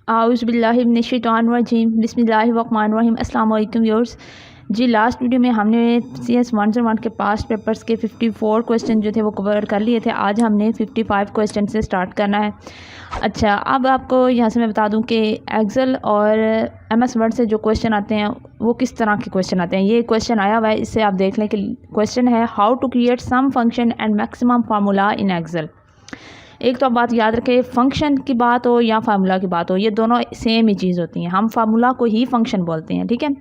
आउज़ुबिल्लाहिमिनश्शैतानिर्रजीम बिस्मिल्लाहिर्रहमानिर्रहीम। अस्सलाम वालेकुम व्यूअर्स। जी लास्ट वीडियो में हमने CS 101 के पास्ट पेपर्स के 54 क्वेश्चन जो थे वो कवर कर लिए थे। आज हमने 55 क्वेश्चन से स्टार्ट करना है। अच्छा, अब आपको यहाँ से मैं बता दूँ कि एक्सेल और MS वर्ड से जो क्वेश्चन आते हैं वो किस तरह के क्वेश्चन आते हैं। ये क्वेश्चन आया हुआ है, इससे आप देख लें कि क्वेश्चन है how to create some function and maximum formula in Excel. एक तो आप बात याद रखें, फंक्शन की बात हो या फार्मूला की बात हो, ये दोनों सेम ही चीज़ होती हैं। हम फार्मूला को ही फंक्शन बोलते हैं, ठीक है।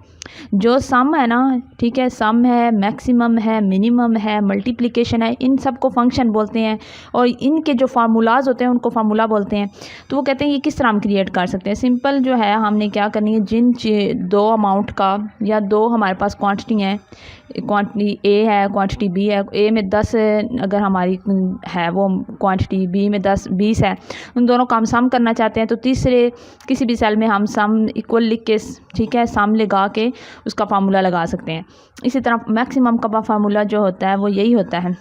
जो सम है ना, ठीक है, सम है, मैक्सिमम है, मिनिमम है, मल्टीप्लिकेशन है, इन सब को फंक्शन बोलते हैं। और इनके जो फार्मूलाज होते हैं उनको फार्मूला बोलते हैं। तो वो कहते हैं ये किस तरह हम क्रिएट कर सकते हैं। सिंपल जो है, हमने क्या करनी है, जिन दो अमाउंट का या दो हमारे पास क्वांटिटी हैं, क्वांटिटी ए है, क्वांटिटी बी है। ए में 10 अगर हमारी है वो क्वांटिटी, बी में 20 है, उन दोनों का हम सम करना चाहते हैं। तो तीसरे किसी भी सेल में हम सम इक्वल लिख के, ठीक है, सम लगा के उसका फार्मूला लगा सकते हैं। इसी तरह मैक्सिमम का फार्मूला जो होता है वो यही होता है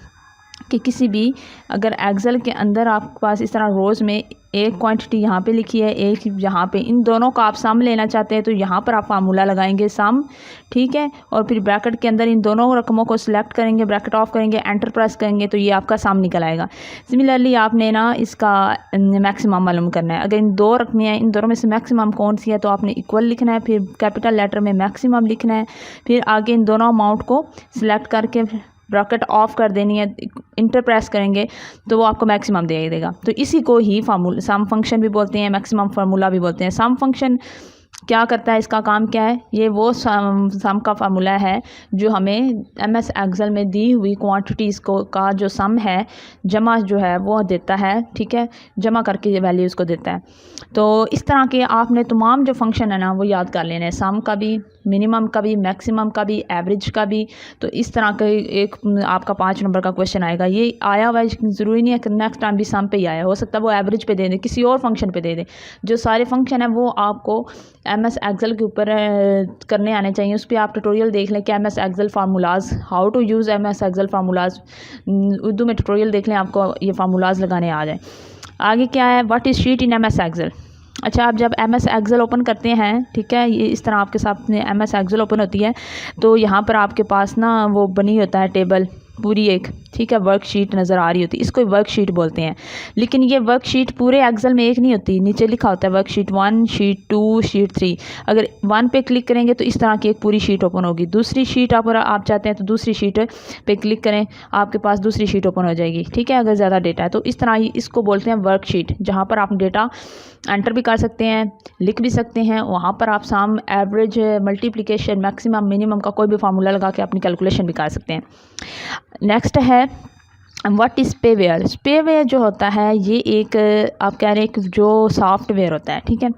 कि किसी भी अगर एक्सेल के अंदर आपके पास इस तरह रोज़ में एक क्वांटिटी यहाँ पे लिखी है, एक यहाँ पे, इन दोनों का आप सम लेना चाहते हैं तो यहाँ पर आप फार्मूला लगाएंगे सम, ठीक है, और फिर ब्रैकेट के अंदर इन दोनों रकमों को सिलेक्ट करेंगे, ब्रैकेट ऑफ करेंगे, एंटर प्रेस करेंगे तो ये आपका सम निकल आएगा। सिमिलरली आपने ना इसका मैक्सिमम मालूम करना है। अगर इन दो रकमें हैं, इन दोनों में से मैक्सिमम कौन सी है तो आपने इक्वल लिखना है, फिर कैपिटल लेटर में मैक्सिमम लिखना है, फिर आगे इन दोनों अमाउंट को सिलेक्ट करके ब्रैकेट ऑफ कर देनी है, इंटर प्रेस करेंगे तो वो आपको मैक्सिमम दे देगा। तो इसी को ही फार्मूला सम फंक्शन भी बोलते हैं, मैक्सिमम फार्मूला भी बोलते हैं। सम फंक्शन क्या करता है, इसका काम क्या है, ये वो सम का फार्मूला है जो हमें MS एक्सेल में दी हुई क्वांटिटीज़ को का जो सम है, जमा जो है वो देता है, ठीक है, जमा करके ये वैल्यूज़ को देता है। तो इस तरह के आपने तमाम जो फंक्शन है ना वो याद कर लेने हैं, सम का भी, मिनिमम का भी, मैक्सिमम का भी, एवरेज का भी। तो इस तरह का एक आपका 5 नंबर का क्वेश्चन आएगा। ये आया हुआ है, ज़रूरी नहीं है कि नेक्स्ट टाइम भी सम पे ही आया, हो सकता है वो एवरेज पे दे दे, किसी और फंक्शन पे दे दे। जो सारे फंक्शन है वो आपको MS एक्सेल के ऊपर करने आने चाहिए। उस पर आप ट्यूटोरियल देख लें कि MS Excel formulas, how to use MS Excel formulas, Urdu में ट्यूटोरियल देख लें, आपको ये फार्मूलाज लगाने आ जाए। आगे क्या है, what is sheet in MS Excel. अच्छा, आप जब MS एक्सेल ओपन करते हैं, ठीक है, ये इस तरह आपके सामने MS एक्सेल ओपन होती है तो यहाँ पर आपके पास ना वो बनी होता है टेबल पूरी एक, ठीक है, वर्कशीट नज़र आ रही होती है, इसको वर्कशीट बोलते हैं। लेकिन ये वर्कशीट पूरे एक्सेल में एक नहीं होती, नीचे लिखा होता है वर्कशीट 1, शीट 2, शीट 3। अगर 1 पे क्लिक करेंगे तो इस तरह की एक पूरी शीट ओपन होगी। दूसरी शीट आप चाहते हैं तो दूसरी शीट पे क्लिक करें, आपके पास दूसरी शीट ओपन हो जाएगी, ठीक है, अगर ज़्यादा डेटा है तो। इस तरह ही इसको बोलते हैं वर्कशीट, जहाँ पर आप डेटा एंटर भी कर सकते हैं, लिख भी सकते हैं। वहाँ पर आप सम, एवरेज, मल्टीप्लिकेशन, मैक्सिमम, मिनिमम का कोई भी फार्मूला लगा के अपनी कैलकुलेशन भी कर सकते हैं। नेक्स्ट है व्हाट इज़ स्पेवेयर। स्पेवेयर जो होता है ये एक, आप कह रहे हैं कि जो सॉफ्टवेयर होता है, ठीक है,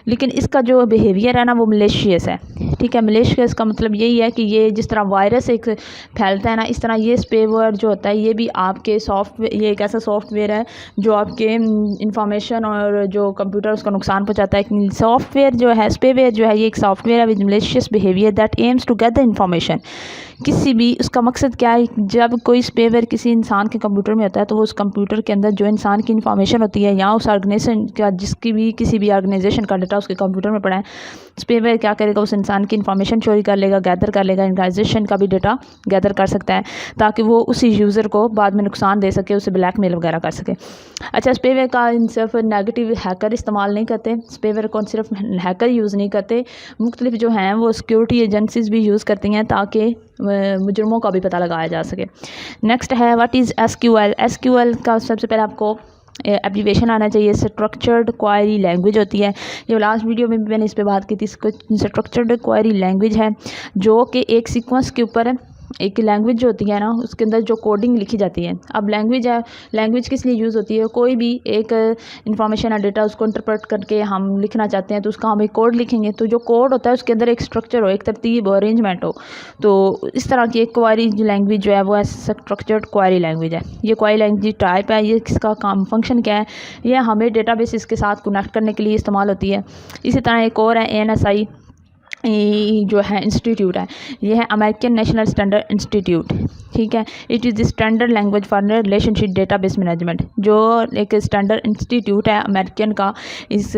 लेकिन इसका जो बिहेवियर है ना वो मलेशियस है, ठीक है। मलेशियस का मतलब यही है कि ये जिस तरह वायरस एक फैलता है ना, इस तरह ये स्पेवेयर जो होता है ये भी आपके सॉफ्टवेयर, ये एक ऐसा सॉफ्टवेयर है जो आपके इंफॉर्मेशन और जो कंप्यूटर उसका नुकसान पहुँचाता है। सॉफ्टवेयर जो है, स्पेवेयर जो है, ये एक सॉफ्टवेयर है with malicious behaviour that aims to get the information. किसी भी, उसका मकसद क्या है, जब कोई स्पेवेयर किसी इंसान के कंप्यूटर में होता है तो वो उस कंप्यूटर के अंदर जो इंसान की इन्फॉर्मेशन होती है या उस ऑर्गेनाइजेशन का, जिसकी भी किसी भी ऑर्गेनाइजेशन का डाटा उसके कंप्यूटर में पड़ा है, स्पेवेयर क्या करेगा, उस इंसान की इन्फॉर्मेशन चोरी कर लेगा, गैदर कर लेगा, ऑर्गेनाइजेशन का भी डाटा गैदर कर सकता है ताकि वो उसी यूज़र को बाद में नुकसान दे सके, उसे ब्लैकमेल वगैरह कर सके। अच्छा, स्पेवेयर का सिर्फ नेगेटिव हैकर इस्तेमाल नहीं करते, स्पेवेयर को सिर्फ हैकर यूज़ नहीं करते, मुख्तलिफ जो हैं वो सिक्योरिटी एजेंसीज भी यूज़ करती हैं ताकि मुजरमों का भी पता लगाया जा सके। नेक्स्ट है व्हाट इज़ SQL। SQL का सबसे पहले आपको एप्लीकेशन आना चाहिए। स्ट्रक्चर्ड क्वेरी लैंग्वेज होती है, ये लास्ट वीडियो में भी मैंने इस पर बात की थी। स्ट्रक्चर्ड क्वेरी लैंग्वेज है जो कि एक सीक्वेंस के ऊपर एक लैंग्वेज जो होती है ना उसके अंदर जो कोडिंग लिखी जाती है। अब लैंग्वेज है, लैंग्वेज किस लिए यूज़ होती है, कोई भी एक इंफॉर्मेशन या डेटा उसको इंटरप्रेट करके हम लिखना चाहते हैं तो उसका हम एक कोड लिखेंगे, तो जो कोड होता है उसके अंदर एक स्ट्रक्चर हो, एक तरतीब हो, अरेंजमेंट हो। तो इस तरह की एक क्वेरी लैंग्वेज जो है वो स्ट्रक्चर्ड क्वेरी लैंग्वेज है। ये क्वेरी लैंग्वेज टाइप है, ये किसका काम, फंक्शन क्या है, ये हमें डेटाबेस के साथ कनेक्ट करने के लिए इस्तेमाल होती है। इसी तरह एक और है ANSI। जो है इंस्टीट्यूट है, ये है अमेरिकन नेशनल स्टैंडर्ड इंस्टीट्यूट, ठीक है। It is the standard language for relationship database management, जो एक स्टैंडर्ड इंस्टीट्यूट है अमेरिकन का इस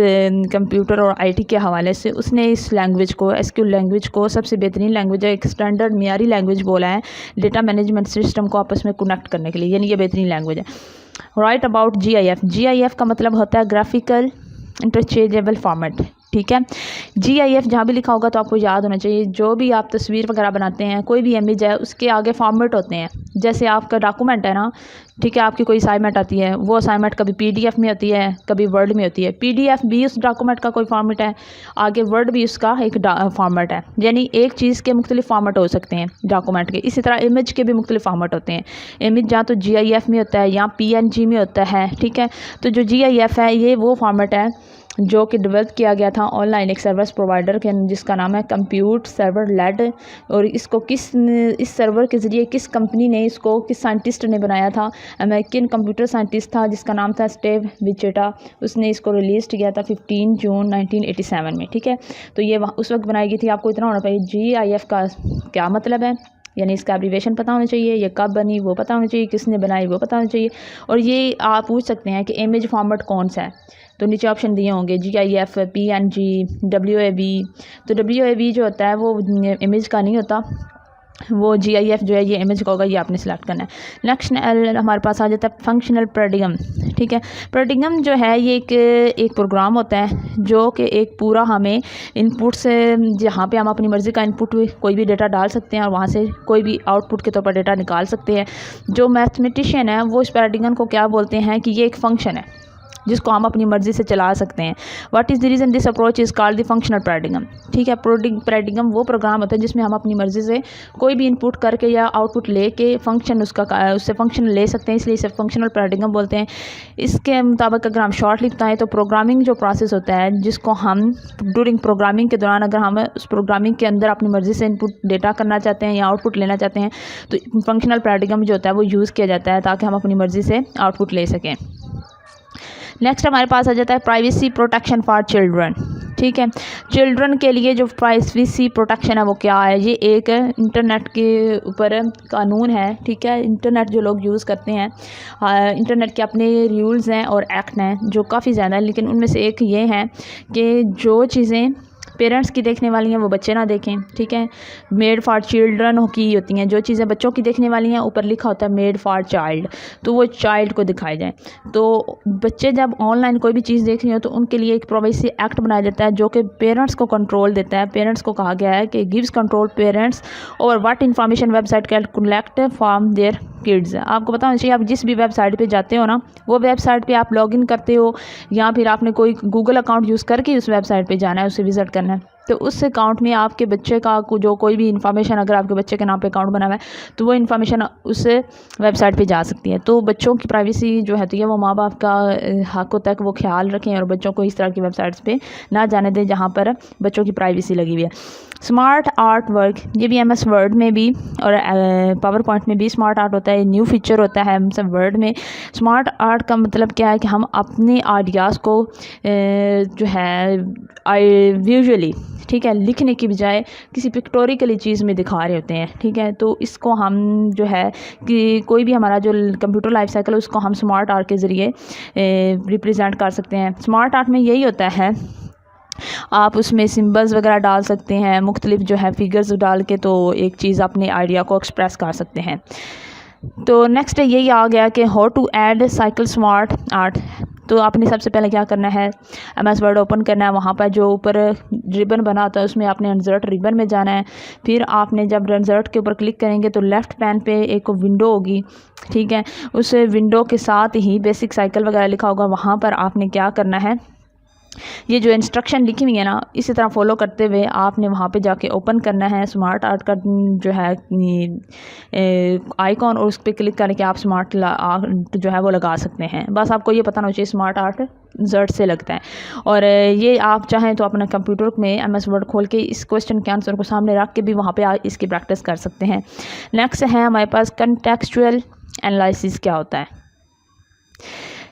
कंप्यूटर और आईटी के हवाले से, उसने इस लैंग्वेज को, एसक्यूएल लैंग्वेज को सबसे बेहतरीन लैंग्वेज है, एक स्टैंडर्ड मियारी लैंग्वेज बोला है डेटा मैनेजमेंट सिस्टम को आपस में कनेक्ट करने के लिए, यानी ये बेहतरीन लैंग्वेज है। राइट अबाउट GIF, GIF का मतलब होता है ग्राफिकल इंटरचेंजेबल फॉर्मेट, ठीक है। GIF जहाँ भी लिखा होगा तो आपको याद होना चाहिए, जो भी आप तस्वीर वगैरह बनाते हैं, कोई भी इमेज है, उसके आगे फॉर्मेट होते हैं। जैसे आपका डॉक्यूमेंट है ना, ठीक है, आपकी कोई असाइनमेंट आती है, वो असाइनमेंट कभी PDF में होती है, कभी वर्ड में होती है। PDF भी उस डॉक्यूमेंट का कोई फॉर्मेट है, आगे वर्ड भी उसका एक फॉर्मेट है, यानी एक चीज़ के मुख्तलिफ फॉर्मेट हो सकते हैं डॉक्यूमेंट के। इसी तरह इमेज के भी मुख्तलिफ फॉर्मेट होते हैं। इमेज या तो GIF में होता है या PNG में होता है, ठीक है। तो जो GIF है ये वो फॉर्मेट है जो कि डेवलप किया गया था ऑनलाइन एक सर्विस प्रोवाइडर के, जिसका नाम है कंप्यूट सर्वर लेड। और इसको इस सर्वर के ज़रिए किस कंपनी ने इसको, किस साइंटिस्ट ने बनाया था, अमेरिकन कंप्यूटर साइंटिस्ट था जिसका नाम था स्टीव विचेटा। उसने इसको रिलीज़ किया था 15 जून 1987 में, ठीक है। तो ये उस वक्त बनाई गई थी। आपको इतना होना चाहिए GIF का क्या मतलब है, यानी इसका एब्रीवेशन पता होना चाहिए, ये कब बनी वो पता होना चाहिए, किसने बनाई वो पता होना चाहिए। और ये आप पूछ सकते हैं कि इमेज फॉर्मेट कौन सा है, तो नीचे ऑप्शन दिए होंगे GIF, PNG, WAV। तो WAV जो होता है वो इमेज का नहीं होता, वो GIF जो है ये इमेज का होगा, ये आपने सेलेक्ट करना है। नेक्स्ट हमारे पास आ जाता है फंक्शनल पैराडिग्म, ठीक है। पैराडिग्म जो है ये एक प्रोग्राम होता है जो कि एक पूरा हमें इनपुट से, जहाँ पे हम अपनी मर्ज़ी का इनपुट कोई भी डेटा डाल सकते हैं और वहाँ से कोई भी आउटपुट के तौर पर डेटा निकाल सकते हैं। जो मैथमेटिशियन है वो इस पैराडिग्म को क्या बोलते हैं कि ये एक फंक्शन है जिसको हम अपनी मर्ज़ी से चला सकते हैं। What is the reason this approach is called the functional paradigm, ठीक है। पैराडिग्म वो प्रोग्राम होता है जिसमें हम अपनी मर्ज़ी से कोई भी इनपुट करके या आउटपुट लेके फंक्शन उससे फंक्शन ले सकते हैं, इसलिए इसे फंक्शनल पैराडिग्म बोलते हैं। इसके मुताबिक अगर हम शॉर्टली बताएं तो प्रोग्रामिंग जो प्रोसेस होता है, जिसको हम ड्यूरिंग प्रोग्रामिंग के दौरान अगर हम उस प्रोग्रामिंग के अंदर अपनी मर्ज़ी से इनपुट डेटा करना चाहते हैं या आउटपुट लेना चाहते हैं, तो फंक्शनल पैराडिग्म जो होता है वो यूज़ किया जाता है ताकि हम अपनी मर्ज़ी से आउटपुट ले सकें। नेक्स्ट हमारे पास आ जाता है प्राइवेसी प्रोटेक्शन फॉर चिल्ड्रन, ठीक है। चिल्ड्रन के लिए जो प्राइवेसी प्रोटेक्शन है वो क्या है, ये एक इंटरनेट के ऊपर कानून है, ठीक है। इंटरनेट जो लोग यूज़ करते हैं, इंटरनेट के अपने रूल्स हैं और एक्ट हैं जो काफ़ी ज़्यादा हैं, लेकिन उनमें से एक ये है कि जो चीज़ें पेरेंट्स की देखने वाली हैं वो बच्चे ना देखें, ठीक है। मेड फॉर चिल्ड्रन की होती हैं, जो चीज़ें बच्चों की देखने वाली हैं ऊपर लिखा होता है मेड फॉर चाइल्ड, तो वो चाइल्ड को दिखाई जाए। तो बच्चे जब ऑनलाइन कोई भी चीज़ देख रही हो तो उनके लिए एक प्राइवेसी एक्ट बनाया जाता है जो कि पेरेंट्स को कंट्रोल देता है। पेरेंट्स को कहा गया है कि gives control parents over what information website can collect from their kids. आपको पता होना चाहिए, आप जिस भी वेबसाइट पे जाते हो ना, वो वेबसाइट पे आप लॉगिन करते हो या फिर आपने कोई गूगल अकाउंट यूज़ करके उस वेबसाइट पे जाना है, उसे विज़िट करना है, तो उस अकाउंट में आपके बच्चे का जो कोई भी इन्फॉर्मेशन, अगर आपके बच्चे के नाम पे अकाउंट बना हुआ है तो वो इन्फॉर्मेशन उस वेबसाइट पे जा सकती है। तो बच्चों की प्राइवेसी जो है तो ये वो माँ बाप का हक होता है कि वो ख्याल रखें और बच्चों को इस तरह की वेबसाइट्स पे ना जाने दें जहाँ पर बच्चों की प्राइवेसी लगी हुई है। स्मार्ट आर्ट वर्क, ये भी MS वर्ड में भी और पावर पॉइंट में भी स्मार्ट आर्ट होता है, न्यू फीचर होता है MS वर्ड में। स्मार्ट आर्ट का मतलब क्या है कि हम अपने आइडियाज़ को जो है विजुअली, ठीक है, लिखने की बजाय किसी पिक्टोरिकली चीज़ में दिखा रहे होते हैं, ठीक है। तो इसको हम जो है कि कोई भी हमारा जो कंप्यूटर लाइफ साइकिल है उसको हम स्मार्ट आर्ट के ज़रिए रिप्रेजेंट कर सकते हैं। स्मार्ट आर्ट में यही होता है, आप उसमें सिंबल्स वगैरह डाल सकते हैं, मुख्तलिफ जो है फिगर्स डाल के तो एक चीज़ अपने आइडिया को एक्सप्रेस कर सकते हैं। तो नेक्स्ट यही आ गया कि how to add cycle smart art. तो आपने सबसे पहले क्या करना है, MS वर्ड ओपन करना है, वहाँ पर जो ऊपर रिबन बना होता है उसमें आपने इंसर्ट रिबन में जाना है। फिर आपने जब इंसर्ट के ऊपर क्लिक करेंगे तो लेफ़्ट पैन पे एक विंडो होगी, ठीक है। उस विंडो के साथ ही बेसिक साइकिल वगैरह लिखा होगा, वहाँ पर आपने क्या करना है, ये जो इंस्ट्रक्शन लिखी हुई है ना, इसी तरह फॉलो करते हुए आपने वहाँ पे जाके ओपन करना है स्मार्ट आर्ट का जो है आइकॉन, और उस पर क्लिक करके आप स्मार्ट आर्ट जो है वो लगा सकते हैं। बस आपको ये पता होना चाहिए स्मार्ट आर्ट इंसर्ट से लगता है। और ये आप चाहें तो अपना कंप्यूटर में MS वर्ड खोल के इस क्वेश्चन के आंसर को सामने रख के भी वहाँ पे इसकी प्रैक्टिस कर सकते हैं। नेक्स्ट है हमारे पास कंटेक्सचुअल एनालिसिस क्या होता है।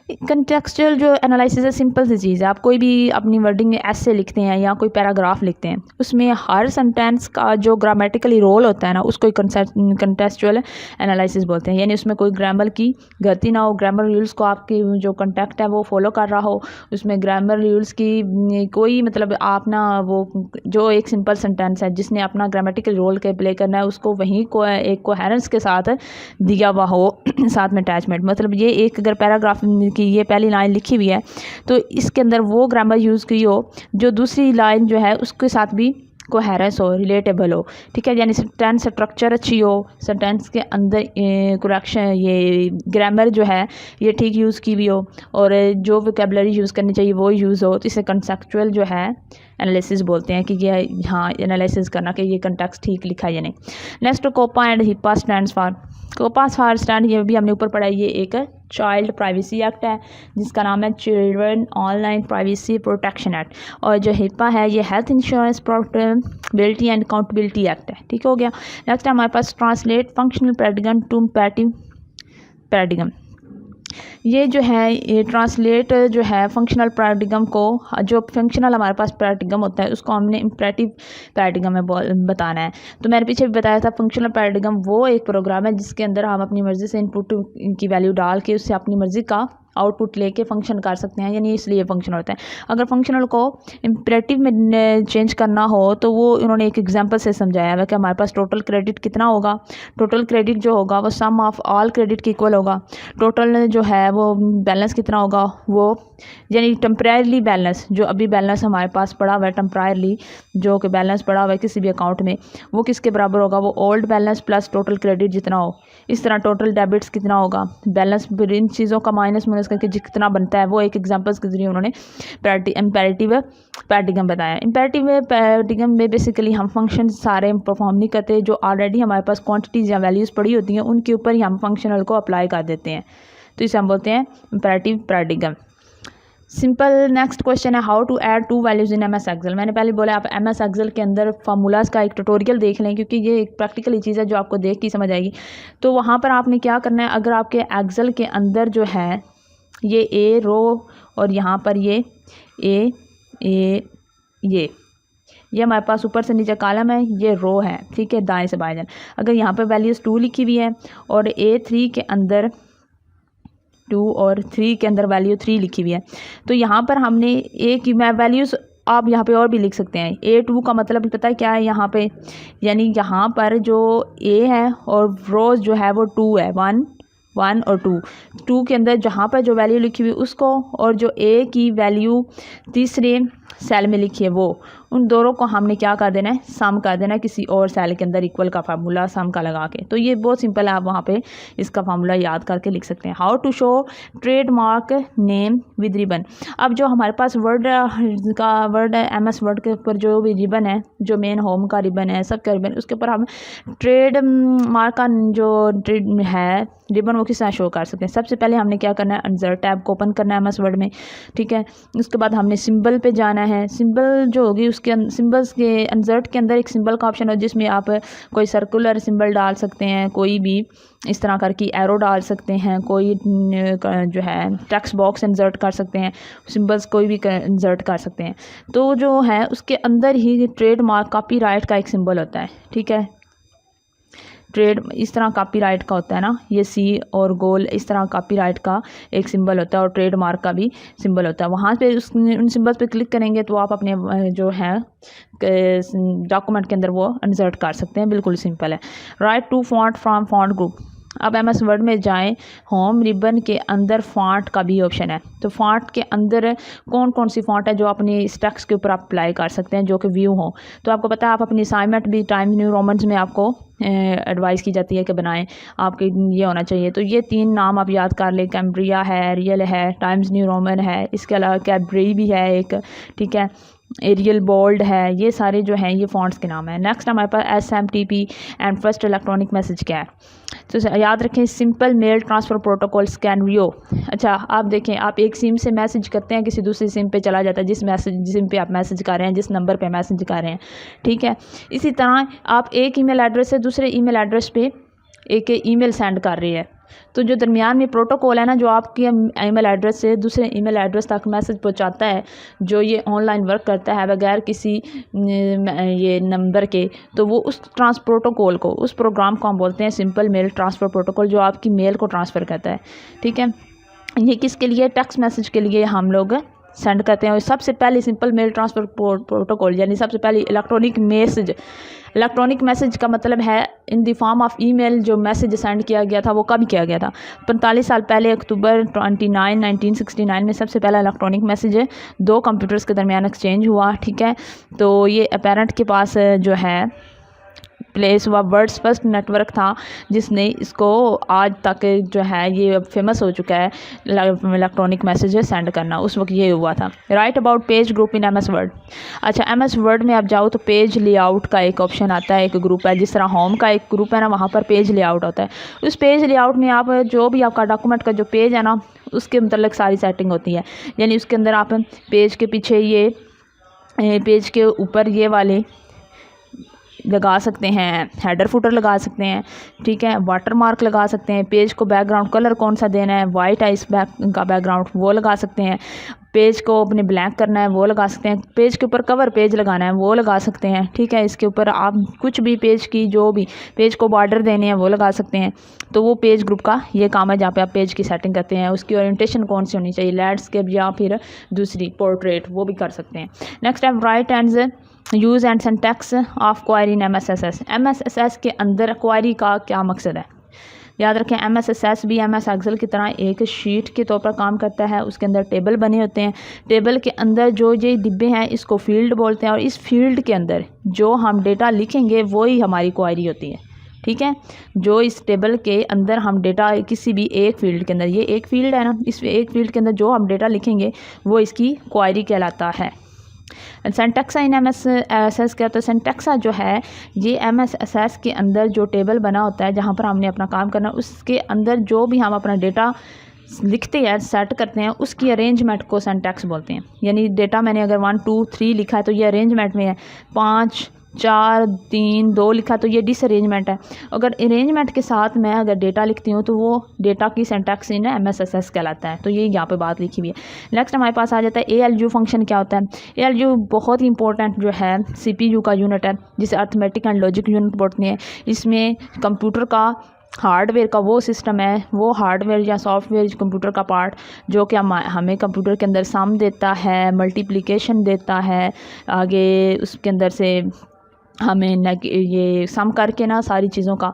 कंटेक्सचुअल जो एनालिसिस है सिंपल सी चीज़ है। आप कोई भी अपनी वर्डिंग में ऐसे लिखते हैं या कोई पैराग्राफ लिखते हैं, उसमें हर सेंटेंस का जो ग्रामेटिकली रोल होता है ना, उसको कंटेक्सचुअल एनालिसिस बोलते हैं। यानी उसमें कोई ग्रामर की गलती ना हो, ग्रामर रूल्स को आपकी जो कंटेक्ट है वो फॉलो कर रहा हो, उसमें ग्रामर रूल्स की कोई मतलब आप ना वो जो एक सिंपल सेंटेंस है जिसने अपना ग्रामेटिकल रोल के प्ले करना है, उसको वहीं को एक कोहेरेंस के साथ दिया हुआ हो साथ में अटैचमेंट। मतलब ये एक अगर पैराग्राफ की ये पहली लाइन लिखी हुई है तो इसके अंदर वो ग्रामर यूज़ की हो जो दूसरी लाइन जो है उसके साथ भी कोहेरेंस हो, रिलेटेबल हो, ठीक है। यानी सेंटेंस स्ट्रक्चर अच्छी हो, सेंटेंस के अंदर करेक्शन ये ग्रामर जो है ये ठीक यूज़ की भी हो, और जो वोकैबुलरी यूज़ करनी चाहिए वो यूज़ हो, तो इसे कंसेप्चुअल जो है एनालिसिस बोलते हैं कि ये हाँ एनालिसिस करना कि ये कंटेक्स्ट ठीक लिखा है या नहीं। Next COPPA and HIPAA stands for. COPPA for stand ये भी हमने ऊपर पढ़ा है, ये एक चाइल्ड प्राइवेसी एक्ट है जिसका नाम है children online privacy protection act, और जो हिप्पा है ये health insurance portability and accountability act है, ठीक हो गया। नेक्स्ट हमारे पास translate functional paradigm to imperative paradigm. ये जो है ये ट्रांसलेट जो है फंक्शनल पैराडिगम को, जो फंक्शनल हमारे पास पैराडिगम होता है उसको हमने इम्परेटिव पैराडिगम में बताना है। तो मैंने पीछे भी बताया था फंक्शनल पैराडिगम वो एक प्रोग्राम है जिसके अंदर हम अपनी मर्ज़ी से इनपुट की वैल्यू डाल के उससे अपनी मर्ज़ी का आउटपुट लेके फंक्शन कर सकते हैं, यानी इसलिए फंक्शन होता है। अगर फंक्शनल को इम्परेटिव में चेंज करना हो तो वो उन्होंने एक एग्जांपल से समझाया है कि हमारे पास टोटल क्रेडिट कितना होगा। टोटल क्रेडिट जो होगा वो सम ऑफ ऑल क्रेडिट के इक्वल होगा। टोटल जो है वो बैलेंस कितना होगा, वो यानी टेम्परेरली बैलेंस जो अभी बैलेंस हमारे पास पड़ा हुआ है, टेम्परेरली जो कि बैलेंस पड़ा हुआ है किसी भी अकाउंट में, वो किसके बराबर होगा, वो old balance plus total credit जितना हो। इस तरह टोटल डेबिट्स कितना होगा, बैलेंस इन चीज़ों का माइनस माइनस करके जितना बनता है वो एक एग्जांपल्स के जरिए उन्होंने इम्पेरेटिव पैराडिगम बताया। इम्पेरेटिव पैराडिगम में बेसिकली हम फंक्शन सारे परफॉर्म नहीं करते, जो ऑलरेडी हमारे पास क्वांटिटीज़ या वैल्यूज़ पड़ी होती हैं उनके ऊपर ही हम फंक्शनल को अप्लाई कर देते हैं, तो इसे हम बोलते हैं imperative paradigm. Simple next question है how to add two values in MS Excel. मैंने पहले बोला आप MS एक्सेल के अंदर फार्मूलाज का एक ट्यूटोरियल देख लें, क्योंकि ये एक प्रैक्टिकली चीज़ है जो आपको देख के समझ आएगी। तो वहाँ पर आपने क्या करना है, अगर आपके एक्सेल के अंदर जो है ये ए रो और यहाँ पर ये ये हमारे पास ऊपर से नीचे कॉलम है, ये रो है, ठीक है, दाएं से बाएं जाना। अगर यहाँ पर वैल्यूज़ 2 लिखी हुई है और A3 के अंदर 2 और 3 के अंदर वैल्यू 3 लिखी हुई है, तो यहाँ पर हमने ए की वैल्यूज़ आप यहाँ पे और भी लिख सकते हैं। A2 का मतलब पता है क्या है यहाँ पे, यानी यहाँ पर जो A है और रोज़ जो है वो 2 है, 1 और 2 के अंदर जहाँ पर जो वैल्यू लिखी हुई उसको, और जो A की वैल्यू तीसरे सेल में लिखी है वो, उन दोनों को हमने क्या कर देना है, सम कर देना है किसी और सेल के अंदर इक्वल का फार्मूला सम का लगा के। तो ये बहुत सिंपल है, आप वहाँ पे इसका फार्मूला याद करके लिख सकते हैं। How to show trademark name with ribbon. अब जो हमारे पास वर्ड है MS वर्ड के ऊपर जो भी रिबन है, जो मेन होम का रिबन है, सबका रिबन, उसके ऊपर हम ट्रेड मार्क का जो है रिबन वो किस तरह शो कर सकते हैं। सबसे पहले हमने क्या करना है, इंसर्ट टैब को ओपन करना है MS वर्ड में, ठीक है। उसके बाद हमने सिंबल पे जाना है। सिंबल जो होगी उसके सिंबल्स के इंसर्ट के अंदर एक सिंबल का ऑप्शन है जिसमें आप कोई सर्कुलर सिंबल डाल सकते हैं, कोई भी इस तरह करके एरो डाल सकते हैं, कोई जो है टेक्स्ट बॉक्स इंसर्ट कर सकते हैं, सिंबल्स कोई भी इंसर्ट कर सकते हैं। तो जो है उसके अंदर ही ट्रेडमार्क कॉपीराइट का एक सिंबल होता है, ठीक है। ट्रेड इस तरह कॉपीराइट का होता है ना, ये C और गोल इस तरह कॉपीराइट का एक सिंबल होता है, और ट्रेडमार्क का भी सिंबल होता है। वहाँ पे उन सिंबल्स पे क्लिक करेंगे तो आप अपने जो है डॉक्यूमेंट के अंदर वो इंसर्ट कर सकते हैं, बिल्कुल सिंपल है। Write to font from font group. अब MS वर्ड में जाएं, होम रिबन के अंदर फॉन्ट का भी ऑप्शन है। तो फॉन्ट के अंदर कौन कौन सी फॉन्ट है जो अपनी इस टेक्स्ट के ऊपर आप अप्लाई कर सकते हैं जो कि व्यू हो। तो आपको पता है आप अपनी असाइनमेंट भी टाइम्स न्यू रोमन्स में आपको एडवाइस की जाती है कि बनाएं, आपके ये होना चाहिए। तो ये 3 नाम आप याद कर लें, कैम्ब्रिया है, रियल है, टाइम्स न्यू रोमन है, इसके अलावा कैब्री भी है एक, ठीक है, एरियल बोल्ड है, ये सारे जो हैं ये फॉन्ट्स के नाम है। नेक्स्ट हमारे पास SMTP and first electronic message क्या है। तो याद रखें simple mail transfer protocol scenario. अच्छा आप देखें, आप एक सिम से मैसेज करते हैं, किसी दूसरी सिम पे चला जाता है, जिस सिम पे आप मैसेज कर रहे हैं, जिस नंबर पे मैसेज कर रहे हैं, ठीक है। इसी तरह आप एक ईमेल एड्रेस से दूसरे ईमेल एड्रेस पे एक ईमेल सेंड कर रहे हैं, तो जो दरमियान में प्रोटोकॉल है ना, जो आपकी ईमेल एड्रेस से दूसरे ईमेल एड्रेस तक मैसेज पहुंचाता है, जो ये ऑनलाइन वर्क करता है बगैर किसी ये नंबर के, तो वो उस प्रोटोकॉल को, उस प्रोग्राम को हम बोलते हैं सिंपल मेल ट्रांसफ़र प्रोटोकॉल, जो आपकी मेल को ट्रांसफ़र करता है। ठीक है, ये किसके लिए? टेक्स्ट मैसेज के लिए हम लोग सेंड करते हैं। और सबसे पहले सिंपल मेल ट्रांसफ़र प्रोटोकॉल यानी सबसे पहले इलेक्ट्रॉनिक मैसेज का मतलब है in the form of email. जो मैसेज सेंड किया गया था वो कब किया गया था? 45 साल पहले, अक्टूबर 29, 1969 में सबसे पहला इलेक्ट्रॉनिक मैसेज 2 कंप्यूटर्स के दरमियान एक्सचेंज हुआ। ठीक है, तो ये अपेरेंट के पास जो है प्लेस हुआ, वर्ल्ड्स फर्स्ट नेटवर्क था जिसने इसको आज तक जो है ये फेमस हो चुका है इलेक्ट्रॉनिक मैसेज सेंड करना। उस वक्त ये हुआ था। Write about page group in M S word. अच्छा, एम एस वर्ड में आप जाओ तो पेज लेआउट का एक ऑप्शन आता है, एक ग्रुप है। जिस तरह होम का एक ग्रुप है ना, वहाँ पर पेज लेआउट होता है। उस पेज लेआउट में आप जो भी आपका डॉक्यूमेंट का जो पेज है ना, उसके मतलब सारी सेटिंग होती है। यानी उसके अंदर आप पेज के पीछे ये, पेज के ऊपर ये वाले लगा सकते हैं, हेडर फुटर लगा सकते हैं। ठीक है, वाटर मार्क लगा सकते हैं। पेज को बैकग्राउंड कलर कौन सा देना है, वाइट है इस का बैकग्राउंड, वो लगा सकते हैं। पेज को अपने ब्लैंक करना है, वो लगा सकते हैं। पेज के ऊपर कवर पेज लगाना है, वो लगा सकते हैं। ठीक है, इसके ऊपर आप कुछ भी पेज की जो भी पेज को बॉर्डर देने हैं वो लगा सकते हैं। तो वो पेज ग्रुप का ये काम है, जहाँ पे आप पेज की सेटिंग करते हैं। उसकी ओरिएंटेशन कौन सी होनी चाहिए, लैंडस्केप या फिर दूसरी पोर्ट्रेट, वो भी कर सकते हैं। नेक्स्ट है right and use and syntax of query in MSSS। MSSS के अंदर क्वेरी का क्या मकसद है? याद रखें, MSSS भी MS एक्सेल की तरह एक शीट के तौर पर काम करता है। उसके अंदर टेबल बने होते हैं। टेबल के अंदर जो ये डिब्बे हैं इसको फील्ड बोलते हैं, और इस फील्ड के अंदर जो हम डेटा लिखेंगे वही हमारी क्वेरी होती है। ठीक है, जो इस टेबल के अंदर हम डेटा किसी भी एक फील्ड के अंदर, ये एक फील्ड है ना, इस एक फील्ड के अंदर जो हम डेटा लिखेंगे वो इसकी क्वेरी कहलाता है। सिंटैक्सा इन MSSS क्या होता है? सिंटैक्सा जो है ये MSSS के अंदर जो टेबल बना होता है, जहाँ पर हमने अपना काम करना, उसके अंदर जो भी हम अपना डेटा लिखते हैं, सेट करते हैं, उसकी अरेंजमेंट को सिंटैक्स बोलते हैं। यानी डेटा मैंने अगर 1 2 3 लिखा है तो ये अरेंजमेंट में है। 5 4 3 2 लिखा तो ये डिसअरेंजमेंट है। अगर अरेंजमेंट के साथ मैं अगर डेटा लिखती हूँ तो वो डेटा की सिंटैक्स इन MSSS कहलाता है। तो ये यहाँ पे बात लिखी हुई है। नेक्स्ट हमारे पास आ जाता है ALU फंक्शन। क्या होता है? ALU बहुत ही इंपॉर्टेंट जो है CPU का यूनिट है, जिसे अर्थमेटिक एंड लॉजिक यूनिट बोलते हैं। इसमें कंप्यूटर का हार्डवेयर का वो सिस्टम है, वो हार्डवेयर या सॉफ्टवेयर कंप्यूटर का पार्ट जो कि हमें कंप्यूटर के अंदर सम देता है, मल्टीप्लिकेशन देता है, आगे उसके अंदर से हमें ये सम करके ना सारी चीज़ों का,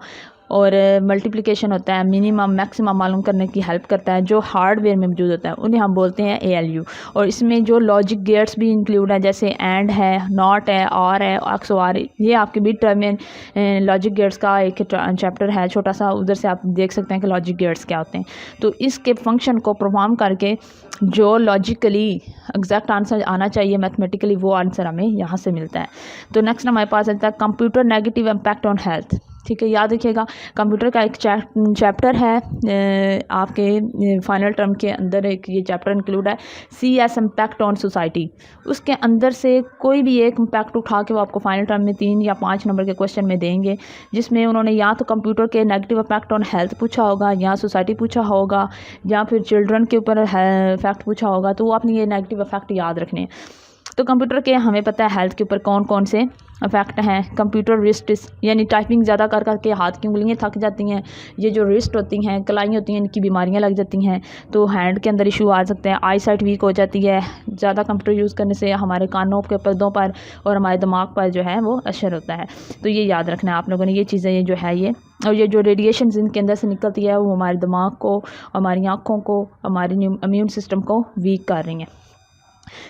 और मल्टीप्लिकेशन होता है, मिनिमम मैक्सिमम मालूम करने की हेल्प करता है, जो हार्डवेयर में मौजूद होता है, उन्हें हम बोलते हैं ALU। और इसमें जो लॉजिक गेट्स भी इंक्लूड है, जैसे एंड है, नॉट है, और है, XOR। ये आपके बिट टर्म में लॉजिक गेट्स का एक चैप्टर है छोटा सा, उधर से आप देख सकते हैं कि लॉजिक गेट्स क्या होते हैं। तो इसके फंक्शन को परफॉर्म करके जो लॉजिकली एग्जैक्ट आंसर आना चाहिए मैथमेटिकली, वो आंसर हमें यहाँ से मिलता है। तो नेक्स्ट हमारे पास आता है computer negative impact on health. ठीक है, याद रखिएगा, कंप्यूटर का एक चैप्टर है आपके फाइनल टर्म के अंदर, एक ये चैप्टर इंक्लूड है CS इम्पैक्ट ऑन सोसाइटी। उसके अंदर से कोई भी एक इम्पैक्ट उठा के वो आपको फाइनल टर्म में 3 या 5 नंबर के क्वेश्चन में देंगे, जिसमें उन्होंने या तो कंप्यूटर के नेगेटिव इम्पैक्ट ऑन हेल्थ पूछा होगा, या सोसाइटी पूछा होगा, या फिर चिल्ड्रन के ऊपर इफेक्ट पूछा होगा। तो वो आपने ये नेगेटिव इफेक्ट याद रखने हैं। तो कंप्यूटर के हमें पता है हेल्थ के ऊपर कौन कौन से इफेक्ट हैं। कंप्यूटर रिस्ट, यानी टाइपिंग ज़्यादा कर करके हाथ की उंगलियाँ थक जाती हैं। ये जो रिस्ट होती हैं, कलाई होती हैं, इनकी बीमारियाँ लग जाती हैं, तो हैंड के अंदर इशू आ सकते हैं। आई साइट वीक हो जाती है। ज़्यादा कंप्यूटर यूज़ करने से हमारे कानों के पर्दों पर और हमारे दिमाग पर जो है वो असर होता है। तो ये याद रखना है आप लोगों ने, ये चीज़ें ये जो है ये, और ये जो रेडिएशन इनके अंदर से निकलती है वो हमारे दिमाग को, हमारी आँखों को, हमारे इम्यून सिस्टम को वीक कर रही हैं।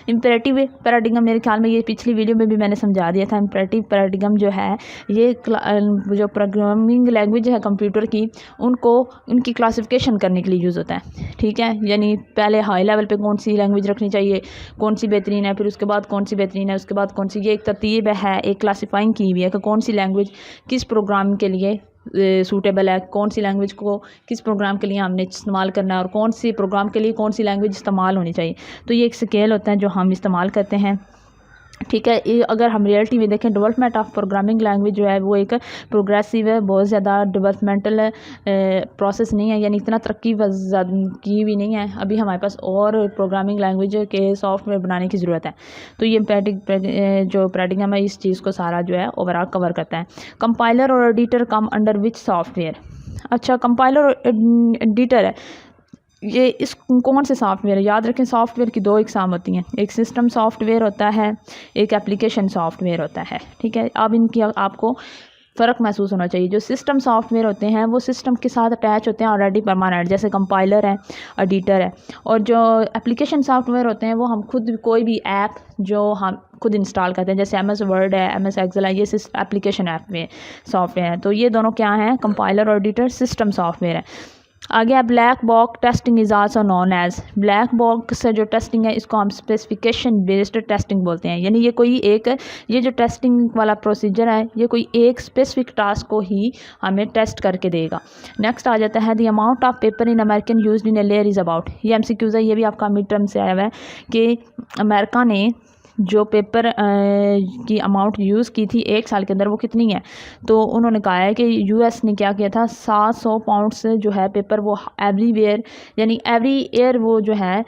इम्पेरेटिव पैराडिगम, मेरे ख्याल में ये पिछली वीडियो में भी मैंने समझा दिया था। इम्पेरेटिव पैराडिगम जो है ये जो प्रोग्रामिंग लैंग्वेज है कंप्यूटर की, उनको उनकी क्लासिफिकेशन करने के लिए यूज़ होता है। ठीक है, यानी पहले हाई लेवल पे कौन सी लैंग्वेज रखनी चाहिए, कौन सी बेहतरीन है, फिर उसके बाद कौन सी बेहतरीन है, उसके बाद कौन सी, ये एक तरतीब है, एक क्लासीफाइंग की हुई है कि कौन सी लैंग्वेज किस प्रोग्राम के लिए सूटेबल है, कौन सी लैंग्वेज को किस प्रोग्राम के लिए हमने इस्तेमाल करना है, और कौन सी प्रोग्राम के लिए कौन सी लैंग्वेज इस्तेमाल होनी चाहिए। तो ये एक स्केल होता है जो हम इस्तेमाल करते हैं। ठीक है। ये अगर हम रियलिटी में देखें, डेवलपमेंट ऑफ प्रोग्रामिंग लैंग्वेज जो है वो एक प्रोग्रेसिव है, बहुत ज़्यादा डेवलपमेंटल प्रोसेस नहीं है, यानी इतना तरक्की की भी नहीं है। अभी हमारे पास और प्रोग्रामिंग लैंग्वेज के सॉफ्टवेयर बनाने की ज़रूरत है। तो ये जो पैराडिग्म है इस चीज़ को सारा जो है ओवरऑल कवर करता है। कंपाइलर और editor come under which software? अच्छा, कंपाइलर और एडिटर है ये इस कौन से सॉफ्टवेयर है? याद रखें, सॉफ्टवेयर की दो इकसाम होती हैं, एक सिस्टम सॉफ्टवेयर होता है, एक एप्लीकेशन सॉफ्टवेयर होता है। ठीक है, अब इनकी आपको फ़र्क महसूस होना चाहिए। जो सिस्टम सॉफ्टवेयर होते हैं वो सिस्टम के साथ अटैच होते हैं ऑलरेडी परमानेंट, जैसे कंपाइलर है, एडिटर है। और जो एप्लीकेशन सॉफ्टवेयर होते हैं वो हम खुद कोई भी ऐप जो हम खुद इंस्टॉल करते हैं, जैसे MS वर्ड है, MS एक्सेल है, ये एप्लीकेशन ऐप में सॉफ्टवेयर है। तो ये दोनों क्या हैं? कंपाइलर और एडिटर सिस्टम सॉफ्टवेयर है। आगे black box testing is also known as, black box से जो टेस्टिंग है इसको हम स्पेसिफिकेशन बेस्ड टेस्टिंग बोलते हैं। यानी ये जो टेस्टिंग वाला प्रोसीजर है ये कोई एक स्पेसिफिक टास्क को ही हमें टेस्ट करके देगा। नेक्स्ट आ जाता है the amount of paper in American used in a layer is about. ये MCQs है, ये भी आपका मिड टर्म से आया हुआ है कि अमेरिका ने जो पेपर की अमाउंट यूज़ की थी एक साल के अंदर वो कितनी है। तो उन्होंने कहा है कि US ने क्या किया था, 700 पाउंड से जो है पेपर वो एवरीवेयर, यानी एवरी ईयर वो जो है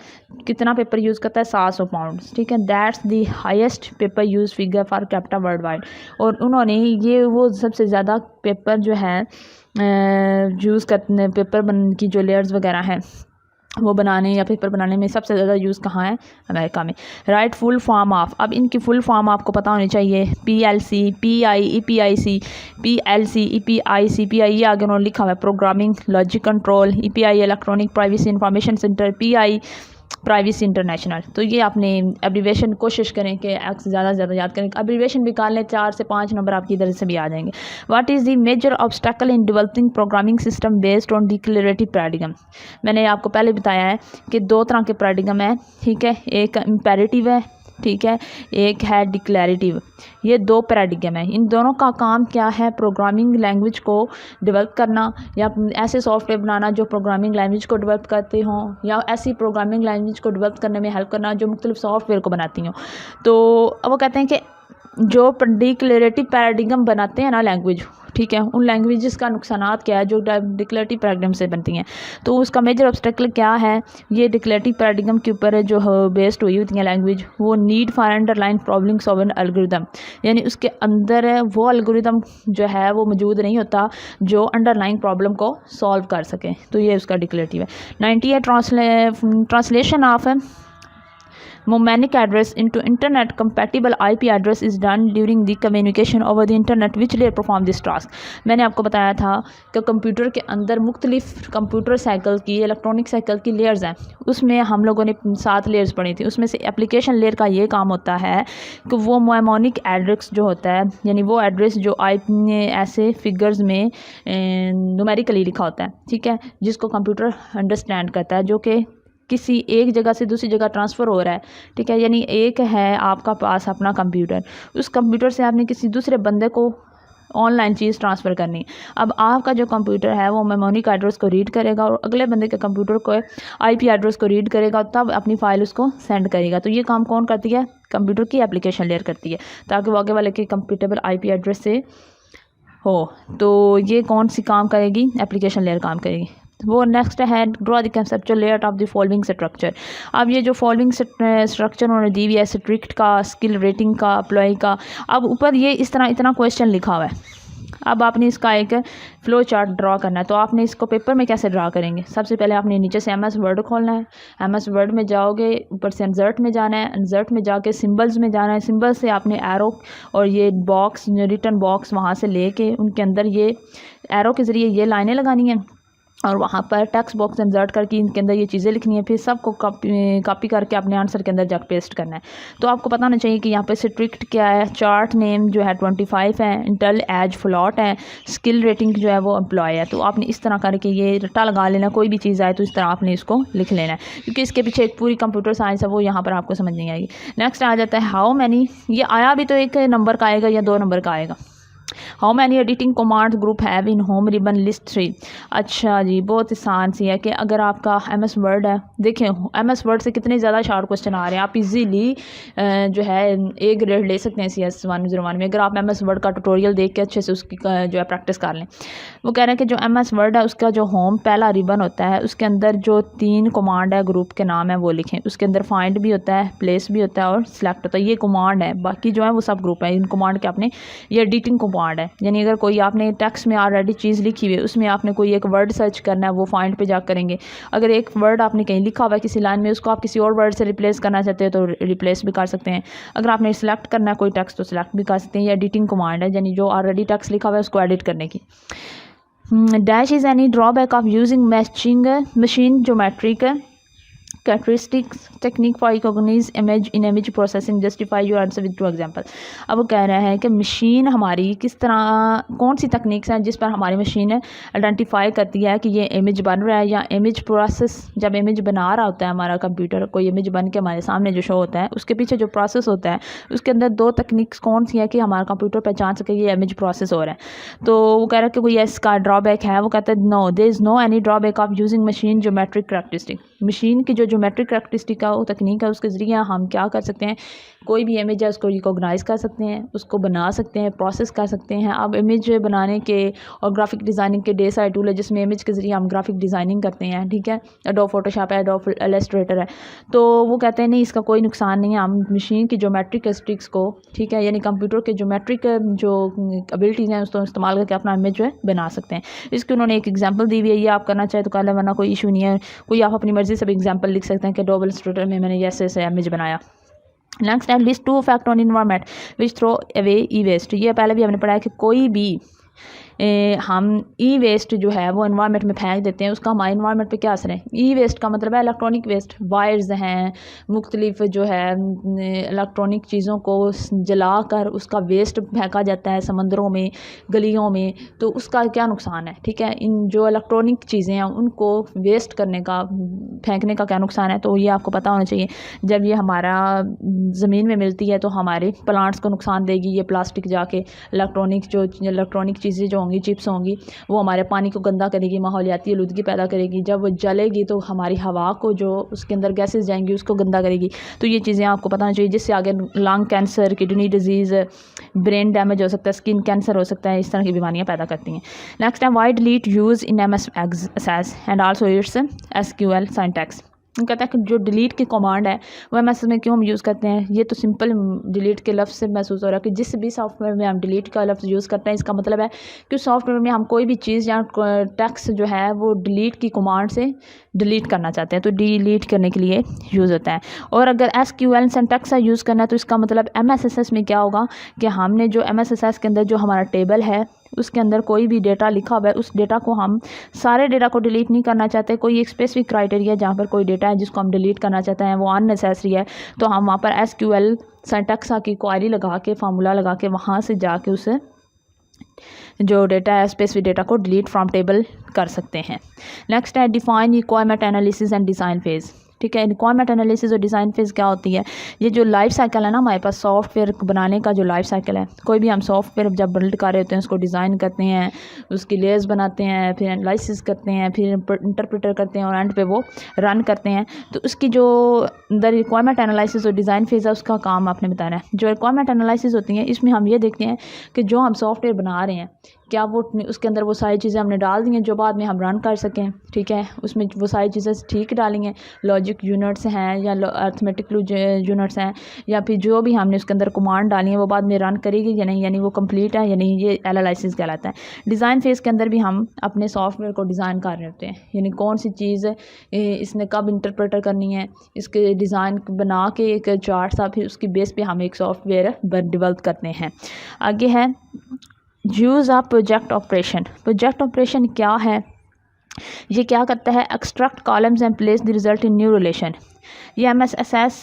कितना पेपर यूज़ करता है, 700 पाउंड। ठीक है, that's the highest paper use figure for capita world wide. और उन्होंने ये वो सबसे ज़्यादा पेपर जो है यूज़ करने, पेपर की जो लेयर्स वगैरह हैं वो बनाने या पेपर बनाने में सबसे ज़्यादा यूज़ कहाँ है? अमेरिका में। राइट फुल फॉर्म ऑफ, अब इनकी फुल फॉर्म आपको पता होनी चाहिए। PLC, PI, EPIC, PLC, EPIC, PI ये आगे उन्होंने लिखा हुआ है programming logic control, EPI electronic privacy information centre, PI privacy international. तो ये आपने एब्रीवेशन कोशिश करें कि ज़्यादा से ज़्यादा याद करें। एब्रीवेशन भी निकाल लें, 4 से 5 नंबर आपकी इधर से भी आ जाएंगे। What is the major obstacle in developing programming system based on declarative paradigm? मैंने आपको पहले बताया है कि 2 तरह के पैराडिग्म है। ठीक है, एक इम्पेरेटिव है, ठीक है, एक है डिक्लेरेटिव। ये 2 पैराडिग्म है। इन दोनों का काम क्या है? प्रोग्रामिंग लैंग्वेज को डेवलप करना या ऐसे सॉफ्टवेयर बनाना जो प्रोग्रामिंग लैंग्वेज को डेवलप करते हों, या ऐसी प्रोग्रामिंग लैंग्वेज को डेवलप करने में हेल्प करना जो मुख्तलिफ सॉफ्टवेयर को बनाती हों। तो वो कहते हैं कि जो डिक्लेरेटिव पैराडिग्म बनाते हैं ना लैंग्वेज, ठीक है, उन लैंग्वेजेस का नुकसानात क्या है जो डिक्लेरेटिव पैराडिग्म से बनती हैं। तो उसका मेजर ऑब्स्टेकल क्या है? ये डिक्लेरेटिव पैराडिग्म के ऊपर जो बेस्ड हुई होती हैं लैंग्वेज, वो need for underline problem solving algorithm, यानी उसके अंदर वो एल्गोरिथम जो है वो मौजूद नहीं होता जो अंडरलाइन प्रॉब्लम को सॉल्व कर सके। तो ये उसका डिक्लेरेटिव है। 98 translation of Mnemonic address into internet compatible IP address is done during the communication over the internet which layer perform this task। मैंने आपको बताया था कि कंप्यूटर के अंदर मुख्तलिफ कंप्यूटर साइकिल की, इलेक्ट्रॉनिक साइकिल की लेयर्स हैं। उसमें हम लोगों ने 7 लेयर्स पढ़ी थी। उसमें से एप्लीकेशन लेयर का ये काम होता है कि वो mnemonic एड्रेस जो होता है, यानी वो एड्रेस जो ऐसे फिगर्स में न्यूमेरिकली लिखा होता है, ठीक है, जिसको कंप्यूटर अंडरस्टैंड करता है, जो कि किसी एक जगह से दूसरी जगह ट्रांसफ़र हो रहा है। ठीक है, यानी एक है आपका पास अपना कंप्यूटर, उस कंप्यूटर से आपने किसी दूसरे बंदे को ऑनलाइन चीज़ ट्रांसफ़र करनी। अब आपका जो कंप्यूटर है वो मेमोनिक एड्रेस को रीड करेगा और अगले बंदे के कंप्यूटर को IP एड्रेस को रीड करेगा, तब अपनी फ़ाइल उसको सेंड करेगा। तो ये काम कौन करती है? कंप्यूटर की एप्लीकेशन लेयर करती है, ताकि वो आगे वाले के कंप्यूटेबल IP एड्रेस से हो। तो ये कौन सी काम करेगी? एप्लीकेशन लेयर काम करेगी। वो नेक्स्ट है draw the conceptual layout of the following structure. अब ये जो फॉलोइंग स्ट्रक्चर उन्होंने दी हुई है, स्ट्रिक्ट का, स्किल रेटिंग का, अप्लाई का, अब ऊपर ये इस तरह इतना क्वेश्चन लिखा हुआ है। अब आपने इसका एक फ़्लो चार्ट ड्रॉ करना है। तो आपने इसको पेपर में कैसे ड्रा करेंगे? सबसे पहले आपने नीचे से MS वर्ड खोलना है। MS वर्ड में जाओगे, ऊपर से इंसर्ट में जाना है, इंसर्ट में जाके सिंबल्स में जाना है। सिंबल से आपने एरो और ये बॉक्स, रिटर्न बॉक्स वहाँ से लेके उनके अंदर ये एरो के ज़रिए ये लाइनें लगानी हैं और वहाँ पर टेक्स्ट बॉक्स इंसर्ट करके इनके अंदर ये चीज़ें लिखनी है। फिर सबको कॉपी करके अपने आंसर के अंदर जाकर पेस्ट करना है। तो आपको पता होना चाहिए कि यहाँ पे स्ट्रिक्ट क्या है, चार्ट नेम जो है 25 है, इंटेल एज फ्लॉट है, स्किल रेटिंग जो है वो एम्प्लॉय है। तो आपने इस तरह करके ये रट्टा लगा लेना, कोई भी चीज़ आए तो इस तरह आपने इसको लिख लेना है, क्योंकि इसके पीछे एक पूरी कंप्यूटर साइंस है, वो यहाँ पर आपको समझ नहीं आएगी। नेक्स्ट आ जाता है हाउ मैनी। ये आया भी तो एक नंबर का आएगा या 2 नंबर का आएगा। How many editing commands group have in home ribbon list 3। अच्छा जी, बहुत आसान सी है कि अगर आपका MS वर्ड है, देखें MS वर्ड से कितने ज़्यादा शार्ट क्वेश्चन आ रहे हैं, आप इजीली जो है A ग्रेड ले सकते हैं CS 101 में, अगर आप MS वर्ड का ट्यूटोरियल देख के अच्छे से उसकी जो है प्रैक्टिस कर लें। वो कह रहे हैं कि जो MS वर्ड है उसका जो होम पहला रिबन होता है, उसके अंदर जो 3 कमांड है ग्रुप के नाम है वो लिखें। उसके अंदर फाइंड भी होता है, प्लेस भी होता है और सिलेक्ट होता है। ये कमांड है, बाकी जो है वो सब ग्रुप है। इन कमांड के आपने, ये एडिटिंग कमांड है, यानी अगर कोई आपने टेक्स्ट में ऑलरेडी चीज़ लिखी हुई है, उसमें आपने कोई एक वर्ड सर्च करना है, वो फाइंड पे जा करेंगे। अगर एक वर्ड आपने कहीं लिखा हुआ है किसी लाइन में, उसको आप किसी और वर्ड से रिप्लेस करना चाहते हैं तो रिप्लेस भी कर सकते हैं। अगर आपने सिलेक्ट करना है कोई टेक्स्ट तो सिलेक्ट भी कर सकते हैं। ये एडिटिंग कमांड है, यानी जो ऑलरेडी टेक्स्ट लिखा हुआ है उसको एडिट करने की। Dash is any drawback of using matching machine geometric characteristics technique for recognize image in image processing, justify your answer with 2 example। अब वो कह रहा है कि मशीन हमारी किस तरह, कौन सी तकनीक्स हैं जिस पर हमारी मशीन आइडेंटिफाई करती है कि ये इमेज बन रहा है, या इमेज प्रोसेस, जब इमेज बना रहा होता है हमारा कंप्यूटर, कोई इमेज बन के हमारे सामने जो शो होता है, उसके पीछे जो प्रोसेस होता है उसके अंदर 2 तकनीक्स कौन सी है कि हमारा कंप्यूटर पहचान सके ये इमेज प्रोसेस हो रहा है। तो वो कह रहा है कि कोई इसका ड्रॉबैक है, वो कहता है no there is no any drawback of using machine geometric characteristic. Machine की जो ज्योमेट्रिक करैक्टरिस्टिक का वो तकनीक है, उसके ज़रिए हम क्या कर सकते हैं, कोई भी इमेज है उसको रिकॉग्नाइज़ कर सकते हैं, उसको बना सकते हैं, प्रोसेस कर सकते हैं। अब इमेज बनाने के और ग्राफिक डिज़ाइनिंग के ढेर सारे टूल है जिसमें इमेज के ज़रिए हम ग्राफिक डिज़ाइनिंग करते हैं, ठीक है। एडोब फोटोशॉप है, एडोब इलस्ट्रेटर है। तो वो कहते हैं नहीं, इसका कोई नुकसान नहीं है, हम मशीन की ज्योमेट्रिक करैक्टरिस्टिक्स को, ठीक है, यानी कंप्यूटर के ज्योमेट्रिक जो एबिलिटीज़ हैं उसको इस्तेमाल करके अपना इमेज जो है बना सकते हैं। इसकी उन्होंने एक एग्जाम्पल दी हुई है, ये आप करना चाहे तो कर लें, वरना कोई इशू नहीं है। कोई आप अपनी मर्ज़ी से भी एग्जाम्पल लिख सकते हैं कि एडोब इलस्ट्रेटर में मैंने ऐसे इमेज बनाया। नेक्स्ट है list 2 fact on environment which throw away e waste. ये पहले भी हमने पढ़ा है कि कोई भी हम ई वेस्ट जो है वो एनवायरनमेंट में फेंक देते हैं, उसका हमारे एनवायरनमेंट पे क्या असर है। ई वेस्ट का मतलब है इलेक्ट्रॉनिक वेस्ट, वायर्स हैं, मुख्तलिफ जो है इलेक्ट्रॉनिक चीज़ों को जला कर उसका वेस्ट फेंका जाता है समंदरों में, गलियों में, तो उसका क्या नुकसान है, ठीक है। इन जो इलेक्ट्रॉनिक चीज़ें हैं उनको वेस्ट करने का, फेंकने का क्या नुकसान है, तो ये आपको पता होना चाहिए। जब ये हमारा ज़मीन में मिलती है तो हमारे प्लांट्स को नुकसान देगी। ये प्लास्टिक जाके इलेक्ट्रॉनिक चीज़ें जो होंगी, चिप्स होंगी, वो हमारे पानी को गंदा करेगी, माहौलियाती आलूदगी पैदा करेगी। जब वो जलेगी तो हमारी हवा को, जो उसके अंदर गैसेस जाएंगी, उसको गंदा करेगी। तो ये चीज़ें आपको पता होनी चाहिए, जिससे आगे lung cancer, kidney disease, brain damage हो सकता है, स्किन कैंसर हो सकता है, इस तरह की बीमारियाँ पैदा करती हैं। नेक्स्ट है why delete use in MS access and also its SQL syntax. कहता है कि जो डिलीट की कमांड है वो MS में क्यों हम यूज़ करते हैं। ये तो सिंपल डिलीट के लफ्ज़ से महसूस हो रहा है कि जिस भी सॉफ्टवेयर में हम डिलीट का लफ्ज़ यूज़ करते हैं, इसका मतलब है कि सॉफ्टवेयर में हम कोई भी चीज़ या टेक्स्ट जो है वो डिलीट की कमांड से डिलीट करना चाहते हैं, तो डिलीट करने के लिए यूज़ होता है। और अगर SQL सिंटैक्स का यूज़ करना है तो इसका मतलब MSSS में क्या होगा कि हमने जो MSSS के अंदर जो हमारा टेबल है उसके अंदर कोई भी डेटा लिखा हुआ है, उस डेटा को हम सारे डेटा को डिलीट नहीं करना चाहते। कोई एक स्पेसिफिक क्राइटेरिया जहाँ पर कोई डेटा है जिसको हम डिलीट करना चाहते हैं वो अननेसेसरी है, तो हम वहाँ पर SQL सिंटैक्स की क्वेरी लगा के, फार्मूला लगा के, वहाँ से जाके उसे जो डेटा है स्पेसिफिक डेटा को डिलीट फ्रॉम टेबल कर सकते हैं। नेक्स्ट है define requirement analysis and design phase. ठीक है, रिक्वायरमेंट एनालिसिस और डिज़ाइन फेज़ क्या होती है। ये जो लाइफ साइकिल है ना हमारे पास सॉफ्टवेयर बनाने का, जो लाइफ साइकिल है, कोई भी हम सॉफ्टवेयर जब बिल्ड कर रहे होते हैं उसको डिज़ाइन करते हैं, उसकी लेयर्स बनाते हैं, फिर एनालिसिस करते हैं, फिर इंटरप्रेटर करते हैं और एंड पे वो रन करते हैं। तो उसकी जो द रिक्वायरमेंट एनालिसिस और डिज़ाइन फेज़ है उसका काम आपने बताना है। जो रिक्वायरमेंट एनालिसिस होती है इसमें हम ये देखते हैं कि जो हम सॉफ्टवेयर बना रहे हैं क्या वो उसके अंदर वो सारी चीज़ें हमने डाल दी हैं जो बाद में हम रन कर सकें। ठीक है, उसमें वो सारी चीज़ें ठीक डाली हैं, लॉजिक यूनिट्स हैं या अर्थमेटिक यूनिट्स हैं, या फिर जो भी हमने उसके अंदर कमांड डाली है वो बाद में रन करेगी या नहीं, यानी वो कंप्लीट है या नहीं, ये एनालिसिस कहलाता है। डिज़ाइन फेज़ के अंदर भी हम अपने सॉफ्टवेयर को डिज़ाइन कर रहे होते हैं, यानी कौन सी चीज़ इसने कब इंटरप्रेटर करनी है, इसके डिज़ाइन बना के एक चार्ट सा, फिर उसकी बेस पे हम एक सॉफ्टवेयर डेवलप करते हैं। आगे है use of project operation. Project operation क्या है, ये क्या करता है, extract columns and place the result in new relation. ये MSSS,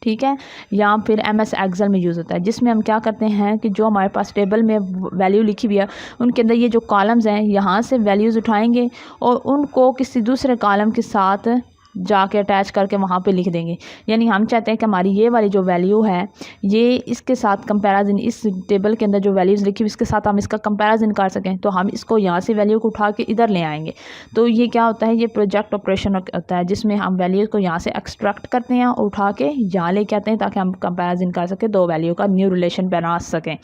ठीक है, या फिर MS एक्सेल में यूज़ होता है, जिसमें हम क्या करते हैं कि जो हमारे पास टेबल में वैल्यू लिखी हुई है उनके अंदर ये जो कॉलम्स हैं यहाँ से वैल्यूज़ उठाएंगे और उनको किसी दूसरे कॉलम के साथ जाके अटैच करके वहाँ पे लिख देंगे। यानी हम चाहते हैं कि हमारी ये वाली जो वैल्यू है ये इसके साथ कंपैरिजन, इस टेबल के अंदर जो वैल्यूज़ लिखी हुई इसके साथ हम इसका कंपैरिजन कर सकें। तो हम इसको यहाँ से वैल्यू को उठा के इधर ले आएंगे। तो ये क्या होता है, ये प्रोजेक्ट ऑपरेशन होता है जिसमें हम वैल्यूज़ को यहाँ से एक्सट्रैक्ट करते हैं और उठा के यहाँ लेके आते हैं ताकि हम कंपैरिजन कर सकें, दो वैल्यू का न्यू रिलेशन बना सकें।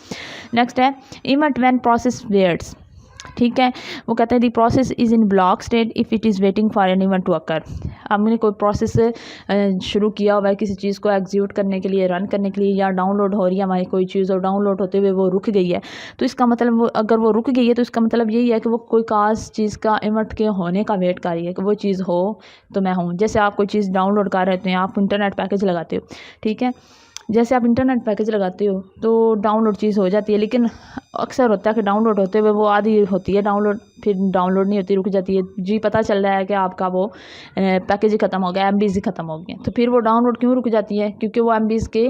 नेक्स्ट है इवेंट व्हेन प्रोसेस वेट्स। ठीक है, वो कहते हैं the process is in block state if it is waiting for an event to occur. हमने कोई प्रोसेस शुरू किया हुआ है किसी चीज़ को एग्जीक्यूट करने के लिए, रन करने के लिए, या डाउनलोड हो रही है हमारी कोई चीज़ और डाउनलोड होते हुए वो रुक गई है, तो इसका मतलब अगर वो रुक गई है तो इसका मतलब यही है कि वो कोई खास चीज़ का इवेंट के होने का वेट कर रही है कि वो चीज़ हो तो मैं हूँ। जैसे आप कोई चीज़ डाउनलोड कर रहे हैं, आप इंटरनेट पैकेज लगाते हो, ठीक है, जैसे आप इंटरनेट पैकेज लगाते हो तो डाउनलोड चीज़ हो जाती है, लेकिन अक्सर होता है कि डाउनलोड होते हुए वो आधी होती है डाउनलोड, फिर डाउनलोड नहीं होती, रुक जाती है जी, पता चल रहा है कि आपका वो पैकेज ही ख़त्म हो गया, MBs ही ख़त्म हो गए। तो फिर वो डाउनलोड क्यों रुक जाती है, क्योंकि वो MBs के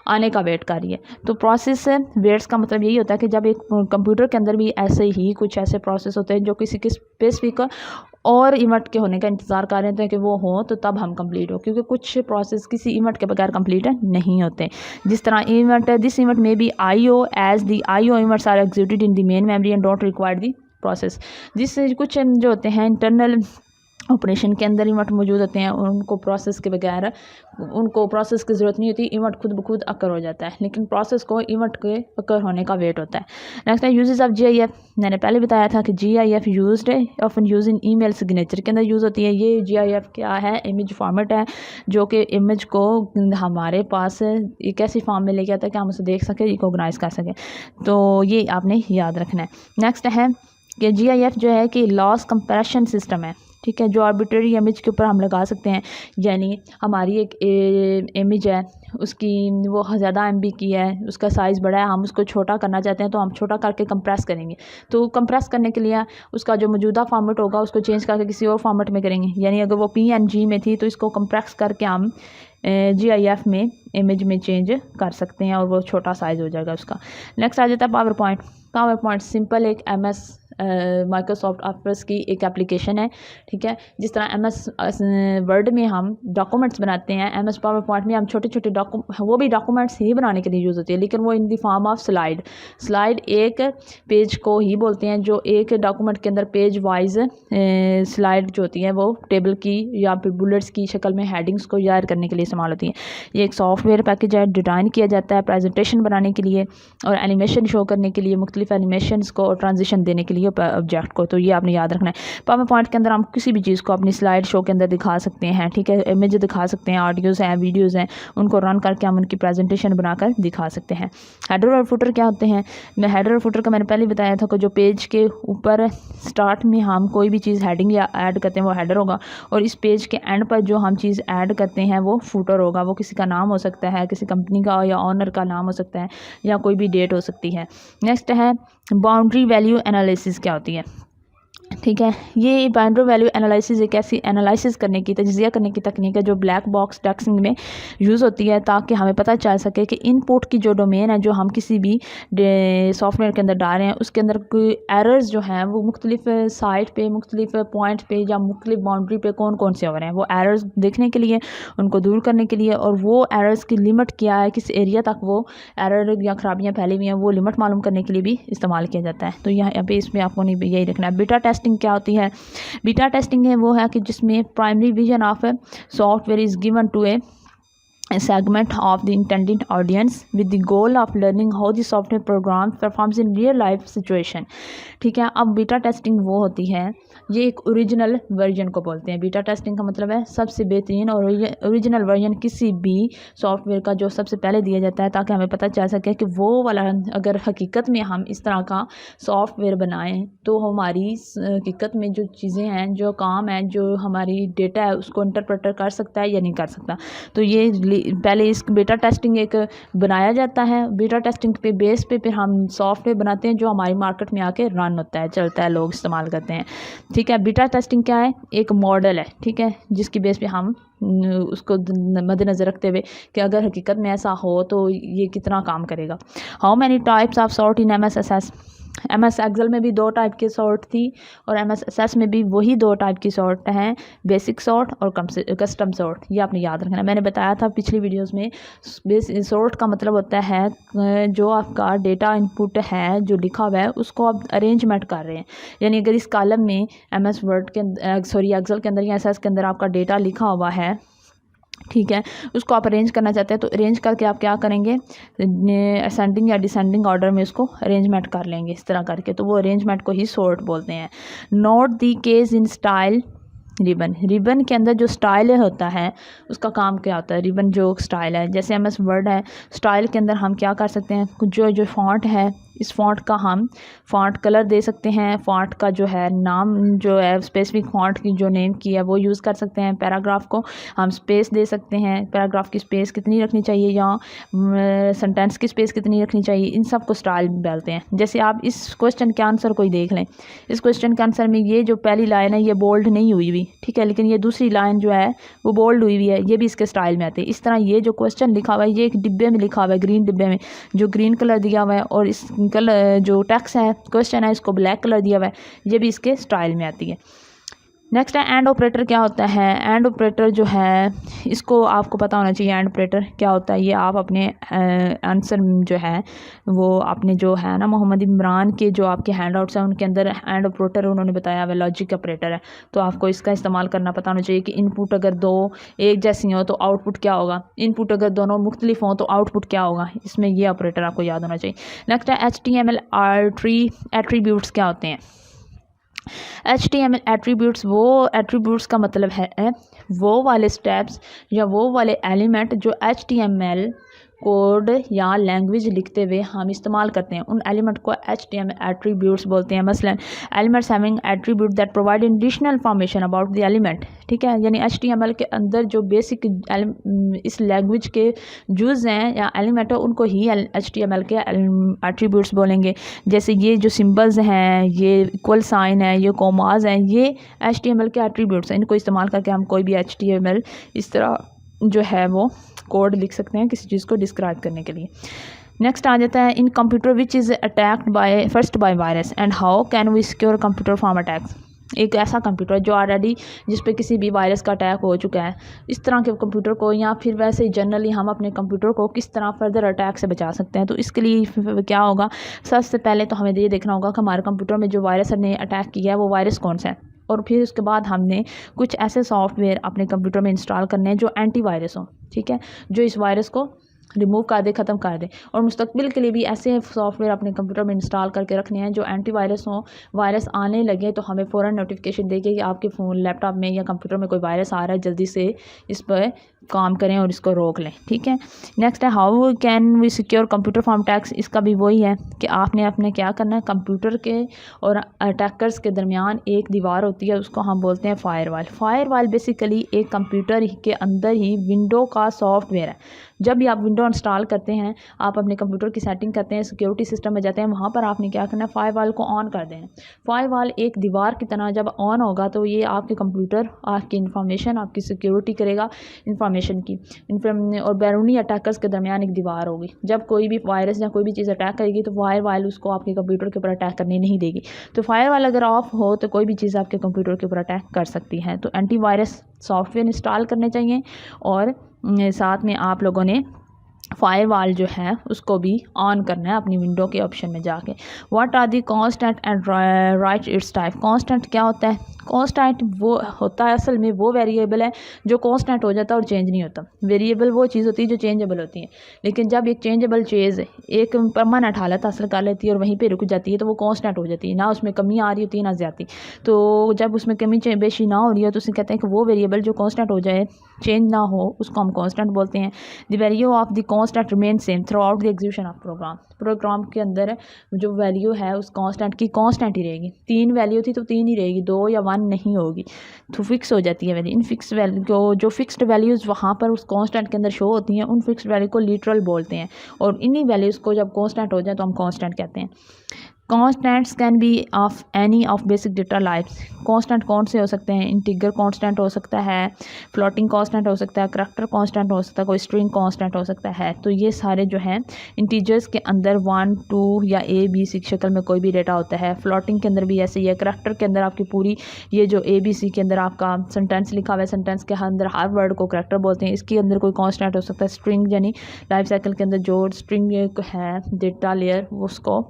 आने का वेट कर रही है। तो प्रोसेस वेट्स का मतलब यही होता है कि जब एक कंप्यूटर के अंदर भी ऐसे ही कुछ ऐसे प्रोसेस होते हैं जो किसी के स्पेसिफिक और इवेंट के होने का इंतज़ार कर रहे थे कि वो हो तो तब हम कंप्लीट हो, क्योंकि कुछ प्रोसेस किसी इवेंट के बगैर कंप्लीट नहीं होते। जिस तरह इवेंट, दिस इवेंट में be IO as the IO events are executed in the main memory and don't require the process. जिससे कुछ जो होते हैं इंटरनल ऑपरेशन के अंदर इवेंट मौजूद होते हैं, उनको प्रोसेस के बगैर, उनको प्रोसेस की ज़रूरत नहीं होती, इवेंट खुद ब खुद अकर हो जाता है, लेकिन प्रोसेस को इवेंट के अकर होने का वेट होता है। नेक्स्ट है यूजेस ऑफ GIF। मैंने पहले बताया था कि GIF यूज्ड है often use in email signature के अंदर यूज़ होती है। ये GIF क्या है, इमेज फॉर्मेट है जो कि इमेज को हमारे पास एक ऐसी फॉर्म में लेके आता है कि हम उसे देख सकें, रिकॉग्नाइज कर सकें। तो ये आपने याद रखना है। नेक्स्ट है कि GIF जो है कि लॉस कंप्रेशन सिस्टम है, ठीक है, जो आर्बिट्रेरी इमेज के ऊपर हम लगा सकते हैं। यानी हमारी एक इमेज है, उसकी वो ज़्यादा MB की है, उसका साइज़ बड़ा है, हम उसको छोटा करना चाहते हैं तो हम छोटा करके कंप्रेस करेंगे। तो कंप्रेस करने के लिए उसका जो मौजूदा फॉर्मेट होगा उसको चेंज करके किसी और फॉर्मेट में करेंगे। यानी अगर वो PNG में थी तो इसको कंप्रेस करके हम GIF में इमेज में चेंज कर सकते हैं और वो छोटा साइज़ हो जाएगा उसका। नेक्स्ट आ जाता है power point. Power point simple एक MS माइक्रोसॉफ्ट ऑफिस की एक एप्लीकेशन है, ठीक है। जिस तरह MS वर्ड में हम डॉक्यूमेंट्स बनाते हैं, MS पावर पॉइंट में हम छोटे छोटे वो भी डॉक्यूमेंट्स ही बनाने के लिए यूज़ होती है, लेकिन वो in the form of slide. Slide एक पेज को ही बोलते हैं जो एक डॉक्यूमेंट के अंदर पेज वाइज स्लाइड जो होती है वो टेबल की या फिर बुलेट्स की शक्ल में हेडिंग्स को याद करने के लिए इस्तेमाल होती है। ये एक सॉफ्टवेयर पैकेज है, डिज़ाइन किया जाता है प्रेजेंटेशन बनाने के लिए और एनिमेशन शो करने के लिए, मुख्तलिफ एनिमेशंस को और ट्रांजिशन देने के लिए ऑब्जेक्ट को। तो ये आपने याद रखना है। पावर पॉइंट के अंदर हम किसी भी चीज़ को अपनी स्लाइड शो के अंदर दिखा सकते हैं, ठीक है, इमेज दिखा सकते हैं, ऑडियोज़ हैं, वीडियोज़ हैं, उनको रन करके हम उनकी प्रेजेंटेशन बनाकर दिखा सकते हैं। हेडर और फुटर क्या होते हैं, मैं हेडर और फुटर का मैंने पहले बताया था कि जो पेज के ऊपर स्टार्ट में हम कोई भी चीज़ हेडिंग या ऐड करते हैं वो हेडर होगा, और इस पेज के एंड पर जो हम चीज़ ऐड करते हैं वो फुटर होगा। वो किसी का नाम हो सकता है, किसी कंपनी का या ऑनर का नाम हो सकता है, या कोई भी डेट हो सकती है। नेक्स्ट है बाउंड्री वैल्यू एनालिसिस क्या होती है, ठीक है। ये बाउंड्री वैल्यू एनालिसिस एक ऐसी एनालिसिस करने की, तजिया करने की तकनीक है जो ब्लैक बॉक्स टेक्स्टिंग में यूज़ होती है, ताकि हमें पता चल सके कि इनपुट की जो डोमेन है जो हम किसी भी सॉफ्टवेयर के अंदर डाल रहे हैं उसके अंदर कोई एरर्स जो हैं वो मुख्तलिफ साइट पे, मुख्तलिफ पॉइंट पे या मुख्तलिफ बाउंड्री पे कौन कौन से हो रहे हैं, वो एरर्स देखने के लिए, उनको दूर करने के लिए, और वो एरर्स की लिमिट क्या है, किस एरिया तक वो एरर या खराबियाँ फैली हुई हैं, वो लिमिट मालूम करने के लिए भी इस्तेमाल किया जाता है। तो यहाँ पे इसमें आपको नहीं यही रखना है। बीटा टेस्टिंग क्या होती है, बीटा टेस्टिंग है वो है कि जिसमें primary vision of software is given to a segment of the intended audience with the goal of learning how the software program performs in real life situation, ठीक है। अब बीटा टेस्टिंग वो होती है, ये एक ओरिजिनल वर्जन को बोलते हैं। बीटा टेस्टिंग का मतलब है सबसे बेहतरीन और ओरिजिनल वर्जन किसी भी सॉफ्टवेयर का जो सबसे पहले दिया जाता है, ताकि हमें पता चल सके कि वो वाला अगर हकीकत में हम इस तरह का सॉफ्टवेयर बनाएं तो हमारी हकीकत में जो चीज़ें हैं, जो काम है, जो हमारी डेटा है उसको इंटरप्रेटर कर सकता है या नहीं कर सकता। तो ये पहले इस बीटा टेस्टिंग एक बनाया जाता है, बीटा टेस्टिंग पे बेस पे फिर हम सॉफ्टवेयर बनाते हैं जो हमारी मार्केट में आके रन होता है, चलता है, लोग इस्तेमाल करते हैं, ठीक है। बीटा टेस्टिंग क्या है, एक मॉडल है, ठीक है, जिसकी बेस पे हम उसको मद्देनज़र रखते हुए कि अगर हकीकत में ऐसा हो तो ये कितना काम करेगा। How many types of sort in MSSS, MS Excel में भी 2 टाइप की सॉर्ट थी और MS एक्सेस में भी वही 2 टाइप की सॉर्ट हैं, बेसिक सॉर्ट और कस्टम सॉर्ट। ये आपने याद रखना। मैंने बताया था पिछली वीडियोस में, सॉर्ट का मतलब होता है जो आपका डेटा इनपुट है जो लिखा हुआ है उसको आप अरेंजमेंट कर रहे हैं। यानी अगर इस कॉलम में MS वर्ड के एक्सेल के अंदर या SS के अंदर आपका डेटा लिखा हुआ है, ठीक है, उसको आप अरेंज करना चाहते हैं तो अरेंज करके आप क्या करेंगे, असेंडिंग या डिसेंडिंग ऑर्डर में उसको अरेंजमेंट कर लेंगे इस तरह करके, तो वो अरेंजमेंट को ही सॉर्ट बोलते हैं। Note the case in style ribbon. Ribbon के अंदर जो स्टाइल होता है उसका काम क्या होता है, रिबन जो स्टाइल है, जैसे MS वर्ड है, स्टाइल के अंदर हम क्या कर सकते हैं, जो फॉन्ट है, इस फॉन्ट का हम फॉन्ट कलर दे सकते हैं, फॉन्ट का जो है नाम जो है स्पेसिफिक फॉन्ट की जो नेम की है वो यूज़ कर सकते हैं। पैराग्राफ को हम स्पेस दे सकते हैं, पैराग्राफ की स्पेस कितनी रखनी चाहिए या सेंटेंस की स्पेस कितनी रखनी चाहिए, इन सब को स्टाइल बोलते हैं। जैसे आप इस क्वेश्चन के आंसर को ही देख लें, इस क्वेश्चन के आंसर में ये जो पहली लाइन है ये बोल्ड नहीं हुई हुई, ठीक है, लेकिन ये दूसरी लाइन जो है वो बोल्ड हुई हुई है, ये भी इसके स्टाइल में आते हैं। इस तरह ये जो क्वेश्चन लिखा हुआ है ये एक डिब्बे में लिखा हुआ है, ग्रीन डिब्बे में जो ग्रीन कलर दिया हुआ है, और इस कलर जो टेक्स्ट है क्वेश्चन है इसको ब्लैक कलर दिया हुआ है, ये भी इसके स्टाइल में आती है। नेक्स्ट है एंड ऑपरेटर। क्या होता है एंड ऑपरेटर जो है, इसको आपको पता होना चाहिए एंड ऑपरेटर क्या होता है। ये आप अपने आंसर जो है वो आपने जो है ना मोहम्मद इमरान के जो आपके हैंड आउट्स हैं उनके अंदर एंड ऑपरेटर उन्होंने बताया हुआ लॉजिक ऑपरेटर है, तो आपको इसका इस्तेमाल करना पता होना चाहिए कि इनपुट अगर दो एक जैसी हो तो आउटपुट क्या होगा, इनपुट अगर दोनों मुख्तलिफ हों तो आउटपुट क्या होगा, इसमें ये ऑपरेटर आपको याद होना चाहिए। नेक्स्ट है HTML एट्रीब्यूट्स। क्या होते हैं HTML एट्रीब्यूट्स? वो एट्रीब्यूट्स का मतलब है वो वाले स्टेप्स या वो वाले एलिमेंट जो HTML कोड या लैंग्वेज लिखते हुए हम इस्तेमाल करते हैं, उन एलिमेंट को HTML एट्रीब्यूट्स बोलते हैं। मसलन elements having attribute that provide additional information about the element, ठीक है, यानी HTML के अंदर जो बेसिक इस लैंग्वेज के जुज़ हैं या एलिमेंट है उनको ही HTML के एट्रीब्यूट्स बोलेंगे। जैसे ये जो सिंबल्स हैं, ये इक्वल साइन है, ये कॉमाज हैं, ये HTML के एट्रीब्यूट्स हैं। इनको इस्तेमाल करके हम कोई भी HTML इस तरह जो है वो कोड लिख सकते हैं किसी चीज़ को डिस्क्राइब करने के लिए। नेक्स्ट आ जाता है in computer which is attacked by first by virus and how can we secure computer from attacks. एक ऐसा कंप्यूटर जो ऑलरेडी जिस पे किसी भी वायरस का अटैक हो चुका है, इस तरह के कंप्यूटर को या फिर वैसे ही जनरली हम अपने कंप्यूटर को किस तरह फर्दर अटैक से बचा सकते हैं। तो इसके लिए क्या होगा, सबसे पहले तो हमें ये देखना होगा कि हमारे कंप्यूटर में जो वायरस ने अटैक किया है वो वायरस कौन सा है, और फिर उसके बाद हमने कुछ ऐसे सॉफ्टवेयर अपने कंप्यूटर में इंस्टॉल करने हैं जो एंटीवायरस हों, ठीक है, जो इस वायरस को रिमूव कर दे, ख़त्म कर दे। और मुस्तकबिल के लिए भी ऐसे सॉफ्टवेयर अपने कंप्यूटर में इंस्टॉल करके रखने हैं जो एंटीवायरस हों, वायरस आने लगे तो हमें फ़ौरन नोटिफिकेशन देके कि आपके फ़ोन लैपटॉप में या कंप्यूटर में कोई वायरस आ रहा है, जल्दी से इस पर काम करें और इसको रोक लें, ठीक है। नेक्स्ट है how can we secure computer from attacks. इसका भी वही है कि आपने अपने क्या करना है, कंप्यूटर के और अटैकर्स के दरमियान एक दीवार होती है, उसको हम बोलते हैं फायरवॉल। फायरवॉल बेसिकली एक कंप्यूटर के अंदर ही विंडो का सॉफ्टवेयर है। जब भी आप विंडो इंस्टॉल करते हैं, आप अपने कंप्यूटर की सेटिंग करते हैं, सिक्योरिटी सिस्टम में जाते हैं, वहाँ पर आपने क्या करना है, फायरवॉल को ऑन कर देना। फायरवॉल एक दीवार की तरह जब ऑन होगा तो ये आपके कंप्यूटर आपकी इंफॉर्मेशन, आपकी सिक्योरिटी करेगा इंफॉर्मेशन की, और बैरूनी अटैकर्स के दरमियान एक दीवार होगी। जब कोई भी वायरस या कोई भी चीज़ अटैक करेगी तो फायरवॉल उसको आपके कंप्यूटर के ऊपर अटैक करने नहीं देगी। तो फायरवॉल अगर ऑफ हो तो कोई भी चीज़ आपके कंप्यूटर के ऊपर अटैक कर सकती है। तो एंटीवायरस सॉफ्टवेयर इंस्टॉल करने चाहिए और साथ में आप लोगों ने फायरवॉल जो है उसको भी ऑन करना है अपनी विंडो के ऑप्शन में जाके। What are the constant and write its type. Constant क्या होता है? कांस्टेंट वो होता है असल में वो वेरिएबल है जो कांस्टेंट हो जाता है और चेंज नहीं होता। वेरिएबल वो चीज़ होती है जो चेंजेबल होती है, लेकिन जब एक चेंजेबल चीज़ एक परमानेंट हालत हासिल कर लेती है और वहीं पे रुक जाती है तो वो कांस्टेंट हो जाती है, ना उसमें कमी आ रही होती है ना ज़्यादा। तो जब उसमें कमी बेशी ना हो रही हो तो उसे कहते हैं कि वो वेरिएबल जो कांस्टेंट हो जाए, चेंज ना हो, उसको हम कांस्टेंट बोलते हैं। The value of the constant remain same throughout the execution of program. Program के अंदर जो वैल्यू है उस कांस्टेंट की कांस्टेंट ही रहेगी। 3 वैल्यू थी तो 3 ही रहेगी, 2 या 1 नहीं होगी, तो फिक्स हो जाती है वैल्यू। इन फिक्स वैल्यू को, जो फिक्स्ड वैल्यूज़ वहाँ पर उस कांस्टेंट के अंदर शो होती हैं, उन फिक्स्ड वैल्यू को लिटरल बोलते हैं, और इन्हीं वैल्यूज़ को जब कांस्टेंट हो जाए तो हम कांस्टेंट कहते हैं। Constants can be of any of basic data types. Constant कौन से हो सकते हैं? इंटीगर कॉन्स्टेंट हो सकता है, फ्लोटिंग कॉन्स्टेंट हो सकता है, करैक्टर कॉन्स्टेंट हो सकता है, कोई स्ट्रिंग कॉन्स्टेंट हो सकता है। तो ये सारे जो हैं इंटीजर्स के अंदर 1, 2 या ABC की शक्ल में कोई भी डेटा होता है। फ्लोटिंग के अंदर भी ऐसे ही है। करैक्टर के अंदर आपकी पूरी ये जो ABC के अंदर आपका सेंटेंस लिखा हुआ है, सेंटेंस के अंदर हर वर्ड को करैक्टर बोलते हैं। इसके अंदर कोई कॉन्स्टेंट हो सकता है। स्ट्रिंग यानी लाइफ साइकिल के अंदर जो स्ट्रिंग है डेटा लेयर, उसको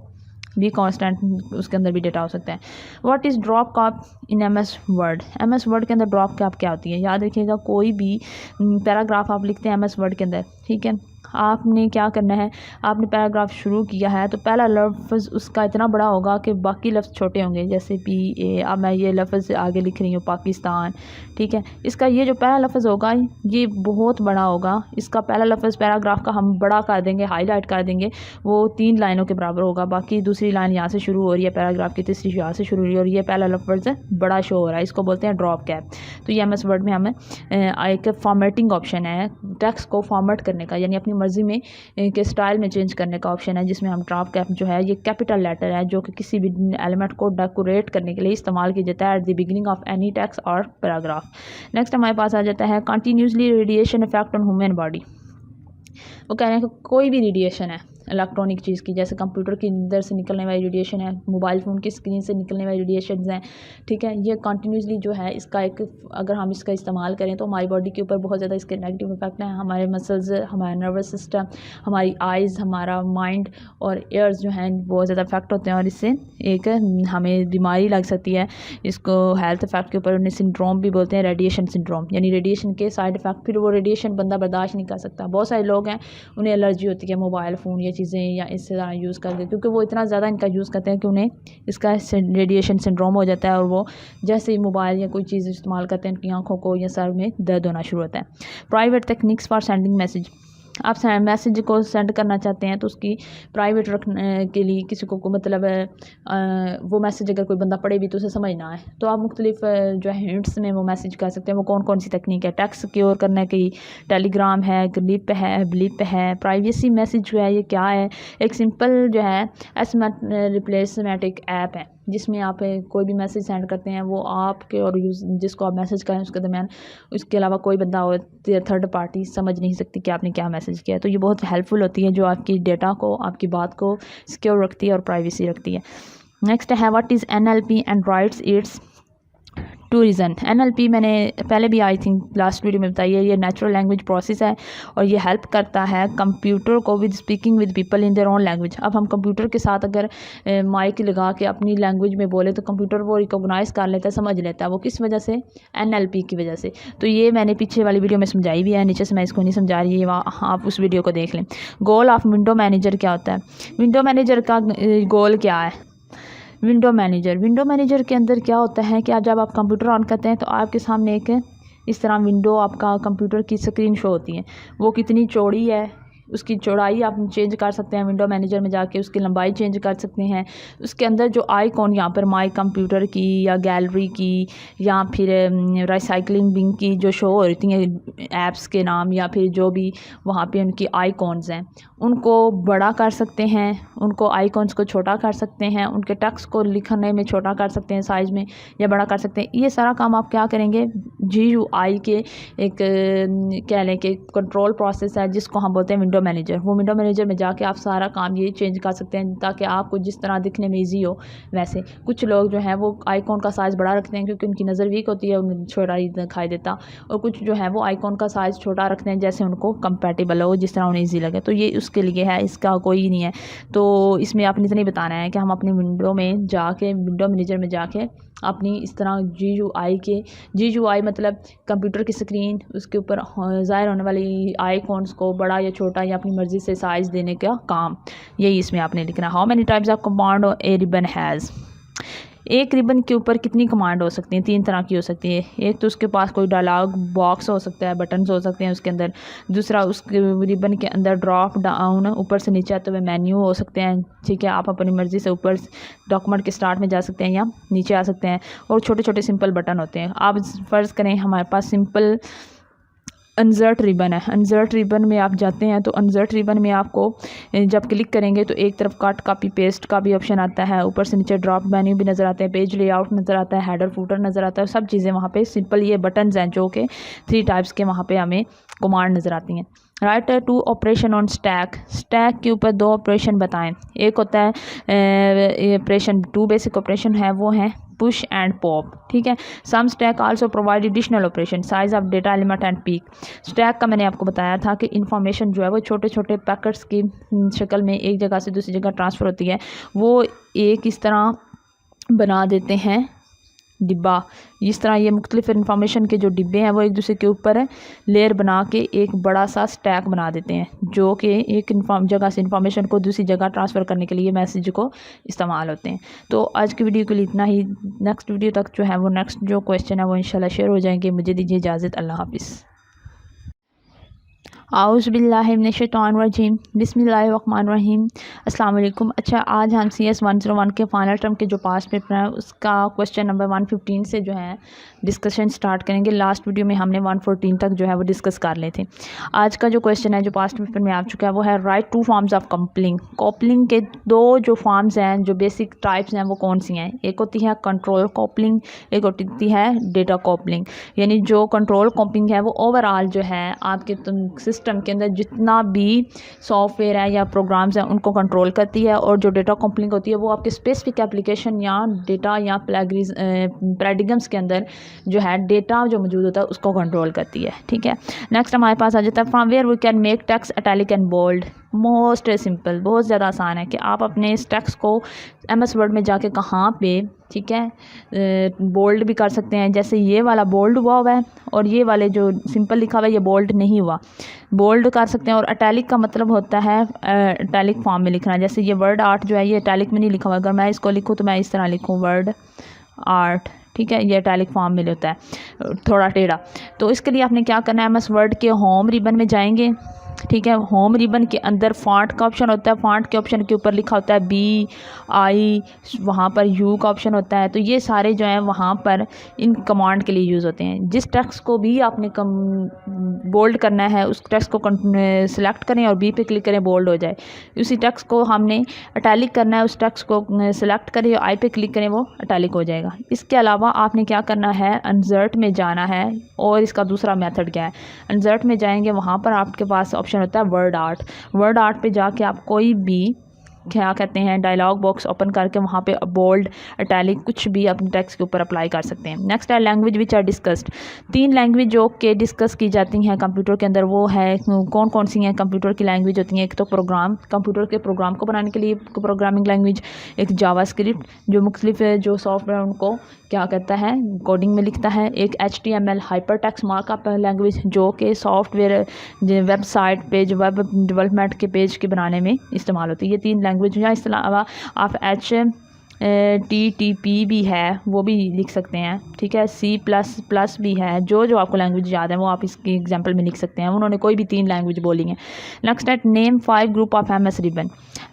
भी कांस्टेंट, उसके अंदर भी डेटा हो सकता है। What is drop cap in MS word? MS word के अंदर ड्रॉप कैप क्या होती है? याद रखिएगा, कोई भी पैराग्राफ आप लिखते हैं MS वर्ड के अंदर, ठीक है, आपने क्या करना है, आपने पैराग्राफ शुरू किया है तो पहला लफ्ज़ उसका इतना बड़ा होगा कि बाकी लफ्ज़ छोटे होंगे। जैसे PA, अब मैं ये लफ्ज़ आगे लिख रही हूँ पाकिस्तान, ठीक है, इसका ये जो पहला लफ्ज़ होगा ये बहुत बड़ा होगा। इसका पहला लफ्ज़ पैराग्राफ का हम बड़ा कर देंगे, हाईलाइट कर देंगे, वो 3 लाइनों के बराबर होगा। बाकी दूसरी लाइन यहाँ से शुरू हो रही है पैराग्राफ की, तीसरी यहाँ से शुरू हो रही है और ये पहला लफ्ज़ बड़ा शो हो रहा है, इसको बोलते हैं ड्रॉप कैप। तो ये MS वर्ड में हमें एक फॉर्मेटिंग ऑप्शन है, टेक्स्ट को फॉर्मेट करने का, यानी अपनी मर्ज़ी में के स्टाइल में चेंज करने का ऑप्शन है, जिसमें हम ड्रॉप कैप जो है ये कैपिटल लेटर है जो कि किसी भी एलिमेंट को डेकोरेट करने के लिए इस्तेमाल किया जाता है at the beginning of any text और पैराग्राफ। नेक्स्ट हमारे पास आ जाता है continuously radiation effect on human body. वो कह रहे हैं कि कोई भी रेडिएशन है इलेक्ट्रॉनिक चीज़ की, जैसे कंप्यूटर के अंदर से निकलने वाली रेडिएशन है, मोबाइल फ़ोन की स्क्रीन से निकलने वाली रेडिएशन हैं, ठीक है, ये कंटिन्यूसली जो है इसका एक, अगर हम इसका इस्तेमाल करें तो हमारी बॉडी के ऊपर बहुत ज़्यादा इसके नेगेटिव इफेक्ट हैं। हमारे मसल्स, हमारा नर्वस सिस्टम, हमारी आइज़, हमारा माइंड और एयर्स जो हैं बहुत ज़्यादा इफेक्ट होते हैं और इससे एक हमें बीमारी लग सकती है। इसको हेल्थ इफेक्ट के ऊपर उन्हें सिंड्रोम भी बोलते हैं, रेडिएशन सिंड्रोम, यानी रेडिएशन के साइड इफेक्ट, फिर वो रेडिएशन बंदा बर्दाश्त नहीं कर सकता। बहुत सारे लोग हैं उन्हें एलर्जी होती है मोबाइल फ़ोन या चीज़ें या इससे ज़्यादा यूज़ करते, क्योंकि वो इतना ज़्यादा इनका यूज़ करते हैं कि उन्हें इसका रेडिएशन सिंड्रोम हो जाता है और वो जैसे ही मोबाइल या कोई चीज़ इस्तेमाल करते हैं उनकी आँखों को या सर में दर्द होना शुरू होता है। Private techniques for sending message. आप मैसेज को सेंड करना चाहते हैं तो उसकी प्राइवेट रखने के लिए किसी को मतलब वो मैसेज अगर कोई बंदा पढ़े भी तो उसे समझ ना आए तो आप मुख्तलिफ जो है हिंट्स में वो मैसेज कर सकते हैं। वो कौन कौन सी तकनीक है? टेक्स्ट सिक्योर करने की, टेलीग्राम है, ग्लिप है, ब्लिप है, प्राइवेसी मैसेज जो है ये क्या है? एक सिंपल जो है रिप्लेसमेटिक ऐप है जिसमें आप कोई भी मैसेज सेंड करते हैं वो आपके और जिसको आप मैसेज करें उसके दरमियान, उसके अलावा कोई बंदा हो थर्ड पार्टी समझ नहीं सकती कि आपने क्या मैसेज किया है। तो ये बहुत हेल्पफुल होती है जो आपकी डेटा को, आपकी बात को सिक्योर रखती है और प्राइवेसी रखती है। नेक्स्ट है what is NLP and writes its two reason. NLP मैंने पहले भी आई थिंक लास्ट वीडियो में बताई है, ये नेचुरल लैंग्वेज प्रोसेस है और ये हेल्प करता है कंप्यूटर को with speaking with people in their own language. अब हम कंप्यूटर के साथ अगर माइक लगा के अपनी लैंग्वेज में बोले तो कंप्यूटर वो रिकॉग्नाइज़ कर लेता है, समझ लेता है। वो किस वजह से? NLP की वजह से। तो ये मैंने पीछे वाली वीडियो में समझाई भी है, नीचे से मैं इसको नहीं समझा रही है, आप उस वीडियो को देख लें। गोल ऑफ विंडो मैनेजर क्या होता है? विंडो मैनेजर का गोल क्या है? विंडो मैनेजर के अंदर क्या होता है कि जब आप कंप्यूटर ऑन करते हैं तो आपके सामने एक इस तरह विंडो, आपका कंप्यूटर की स्क्रीन शो होती है। वो कितनी चौड़ी है, उसकी चौड़ाई आप चेंज कर सकते हैं विंडो मैनेजर में जाके, उसकी लंबाई चेंज कर सकते हैं। उसके अंदर जो आइकॉन यहाँ पर माई कंप्यूटर की या गैलरी की या फिर रिसाइकलिंग बिन की जो शो होती हैं ऐप्स के नाम या फिर जो भी वहाँ पे उनकी आइकॉन्स हैं उनको बड़ा कर सकते हैं, उनको आइकॉन्स को छोटा कर सकते हैं, उनके टेक्स्ट को लिखने में छोटा कर सकते हैं साइज़ में या बड़ा कर सकते हैं। ये सारा काम आप क्या करेंगे? GUI के एक कह लें कि कंट्रोल प्रोसेस है जिसको हम बोलते हैं विंडो मैनेजर। वो विंडो मैनेजर में जाके आप सारा काम ये चेंज कर सकते हैं ताकि आपको जिस तरह दिखने में ईजी हो वैसे। कुछ लोग जो है वो आइकॉन का साइज़ बड़ा रखते हैं क्योंकि उनकी नज़र वीक होती है, उन्हें छोटा ही दिखाई देता, और कुछ जो है वो आइकॉन का साइज़ छोटा रखते हैं जैसे उनको कंपैटिबल हो, जिस तरह उन्हें ईजी लगे। तो ये उसके लिए है, इसका कोई नहीं है। तो इसमें आपने इतना ही बताना है कि हम अपनी विंडो में जाके, विंडो मैनेजर में जाके अपनी इस तरह GUI मतलब कंप्यूटर की स्क्रीन, उसके ऊपर ज़ाहिर होने वाली आइकॉन्स को बड़ा या छोटा या अपनी मर्ज़ी से साइज़ देने का काम, यही इसमें आपने लिखना। How many types of command A ribbon has. एक रिबन के ऊपर कितनी कमांड हो सकती हैं? 3 तरह की हो सकती है। एक तो उसके पास कोई डायलॉग बॉक्स हो सकता है, बटन्स हो सकते हैं उसके अंदर। दूसरा उसके रिबन के अंदर ड्रॉप डाउन, ऊपर से नीचे आते हुए मेन्यू हो सकते हैं, ठीक है। आप अपनी मर्ज़ी से ऊपर डॉक्यूमेंट के स्टार्ट में जा सकते हैं या नीचे आ सकते हैं। और छोटे छोटे सिंपल बटन होते हैं। आप फ़र्ज़ करें हमारे पास सिंपल अनजर्ट रिबन है। अनजर्ट रिबन में आप जाते हैं तो अनजर्ट रिबन में आपको जब क्लिक करेंगे तो एक तरफ कट कॉपी पेस्ट का भी ऑप्शन आता है, ऊपर से नीचे ड्रॉप मेन्यू भी नज़र आता है, पेज लेआउट नज़र आता है, हेडर फूटर नज़र आता है, सब चीज़ें वहाँ पे सिंपल ये बटन्स हैं जो कि 3 टाइप्स के वहाँ पे हमें कमांड नज़र आती हैं। Right 2 operation on stack. Stack के ऊपर 2 ऑपरेशन बताएं। एक होता है ऑपरेशन 2 बेसिक ऑपरेशन है वो है पुश एंड पॉप, ठीक है। Some stack also provide additional operation size of data element and peek. स्टैक का मैंने आपको बताया था कि इन्फॉर्मेशन जो है वो छोटे छोटे पैकेट्स की शक्ल में एक जगह से दूसरी जगह ट्रांसफ़र होती है, वो एक इस तरह बना देते हैं डिब्बा। इस तरह ये मुख्तलिफ इन्फॉर्मेशन के जो डिब्बे हैं वो एक दूसरे के ऊपर लेयर बना के एक बड़ा सा स्टैक बना देते हैं, जो कि एक जगह से इन्फॉर्मेशन को दूसरी जगह ट्रांसफ़र करने के लिए मैसेज को इस्तेमाल होते हैं। तो आज की वीडियो के लिए इतना ही। नेक्स्ट वीडियो तक जो है वो नेक्स्ट जो क्वेश्चन है वो इंशाल्लाह शेयर हो जाएंगे। मुझे दीजिए इजाज़त। अल्लाह हाफिज़। आउज़ुबिल्लाहि मिनश्शैतानिर्रजीम बिस्मिल्लाहिर्रहमानिर्रहीम। अस्सलाम वालेकुम। अच्छा, आज हम CS 101 के फाइनल टर्म के जो पास पेपर है उसका क्वेश्चन नंबर 115 से जो है डिस्कशन स्टार्ट करेंगे। लास्ट वीडियो में हमने 114 तक जो है वो डिस्कस कर लिए थे। आज का जो क्वेश्चन है जो पास्ट पेपर में आ चुका है वो है right 2 forms of coupling. Coupling के 2 जो फॉर्म्स हैं, जो बेसिक टाइप्स हैं वो कौन सी हैं। एक होती है कंट्रोल कॉपलिंग, एक होती है डेटा कॉपलिंग। यानी जो कंट्रोल कॉपलिंग है वो ओवरऑल जो है आपके सिस्टम के अंदर जितना भी सॉफ्टवेयर है या प्रोग्राम्स हैं उनको कंट्रोल करती है, और जो डेटा कॉपलिंग होती है वो आपके स्पेसिफिक एप्लीकेशन या डेटा या पैराडिगम्स के अंदर जो है डेटा जो मौजूद होता है उसको कंट्रोल करती है, ठीक है। नेक्स्ट हमारे पास आ जाता है from where we can make text italic and bold. Most simple, बहुत ज़्यादा आसान है कि आप अपने इस टेक्स्ट को MS वर्ड में जाके कहाँ पे, ठीक है, बोल्ड भी कर सकते हैं। जैसे ये वाला बोल्ड हुआ है और ये वाले जो सिंपल लिखा हुआ है ये बोल्ड नहीं हुआ, बोल्ड कर सकते हैं। और इटैलिक का मतलब होता है इटैलिक फॉर्म में लिखना। जैसे ये वर्ड आर्ट जो है ये इटैलिक में नहीं लिखा हुआ, अगर मैं इसको लिखूँ तो मैं इस तरह लिखूँ वर्ड आर्ट, ठीक है, ये इटैलिक फॉर्म में होता है थोड़ा टेढ़ा। तो इसके लिए आपने क्या करना है, MS वर्ड के होम रिबन में जाएंगे, ठीक है। होम रिबन के अंदर फॉन्ट का ऑप्शन होता है, फॉन्ट के ऑप्शन के ऊपर लिखा होता है BI, वहाँ पर U का ऑप्शन होता है। तो ये सारे जो हैं वहाँ पर इन कमांड के लिए यूज़ होते हैं। जिस टेक्स्ट को भी आपने बोल्ड करना है उस टेक्स्ट को सिलेक्ट करें और B पे क्लिक करें, बोल्ड हो जाए। उसी टेक्स्ट को हमने इटैलिक करना है, उस टेक्स्ट को सिलेक्ट करें और I पे क्लिक करें, वो इटैलिक हो जाएगा। इसके अलावा आपने क्या करना है, अनजर्ट में जाना है। और इसका दूसरा मेथड क्या है, अनजर्ट में जाएंगे, वहाँ पर आपके पास ऑप्शन होता है वर्ड आर्ट। वर्ड आर्ट पे जाके आप कोई भी क्या कहते हैं डायलॉग बॉक्स ओपन करके वहाँ पे बोल्ड इटैलिक कुछ भी अपने टेक्स्ट के ऊपर अप्लाई कर सकते हैं। नेक्स्ट है language which are discussed. 3 language जो के डिस्कस की जाती हैं कंप्यूटर के अंदर, वो है कौन कौन सी हैं कंप्यूटर की लैंग्वेज होती हैं। एक तो प्रोग्राम, कंप्यूटर के प्रोग्राम को बनाने के लिए प्रोग्रामिंग लैंग्वेज, एक जावास्क्रिप्ट जो मुख्तलिफ जो सॉफ्टवेयर उनको क्या कहता है कोडिंग में लिखता है, एक HTML hyper text markup language जो कि software website page web development के पेज के बनाने में इस्तेमाल होती है। ये 3 लैंग्वेज हैं। इसके अलावा आप HTTP भी है वो भी लिख सकते हैं, ठीक है। C++ भी है। जो आपको लैंग्वेज याद है वो आप इसकी एग्जांपल में लिख सकते हैं। उन्होंने कोई भी 3 लैंग्वेज बोली हैं। नेक्स्ट है name 5 group of MS ribbon.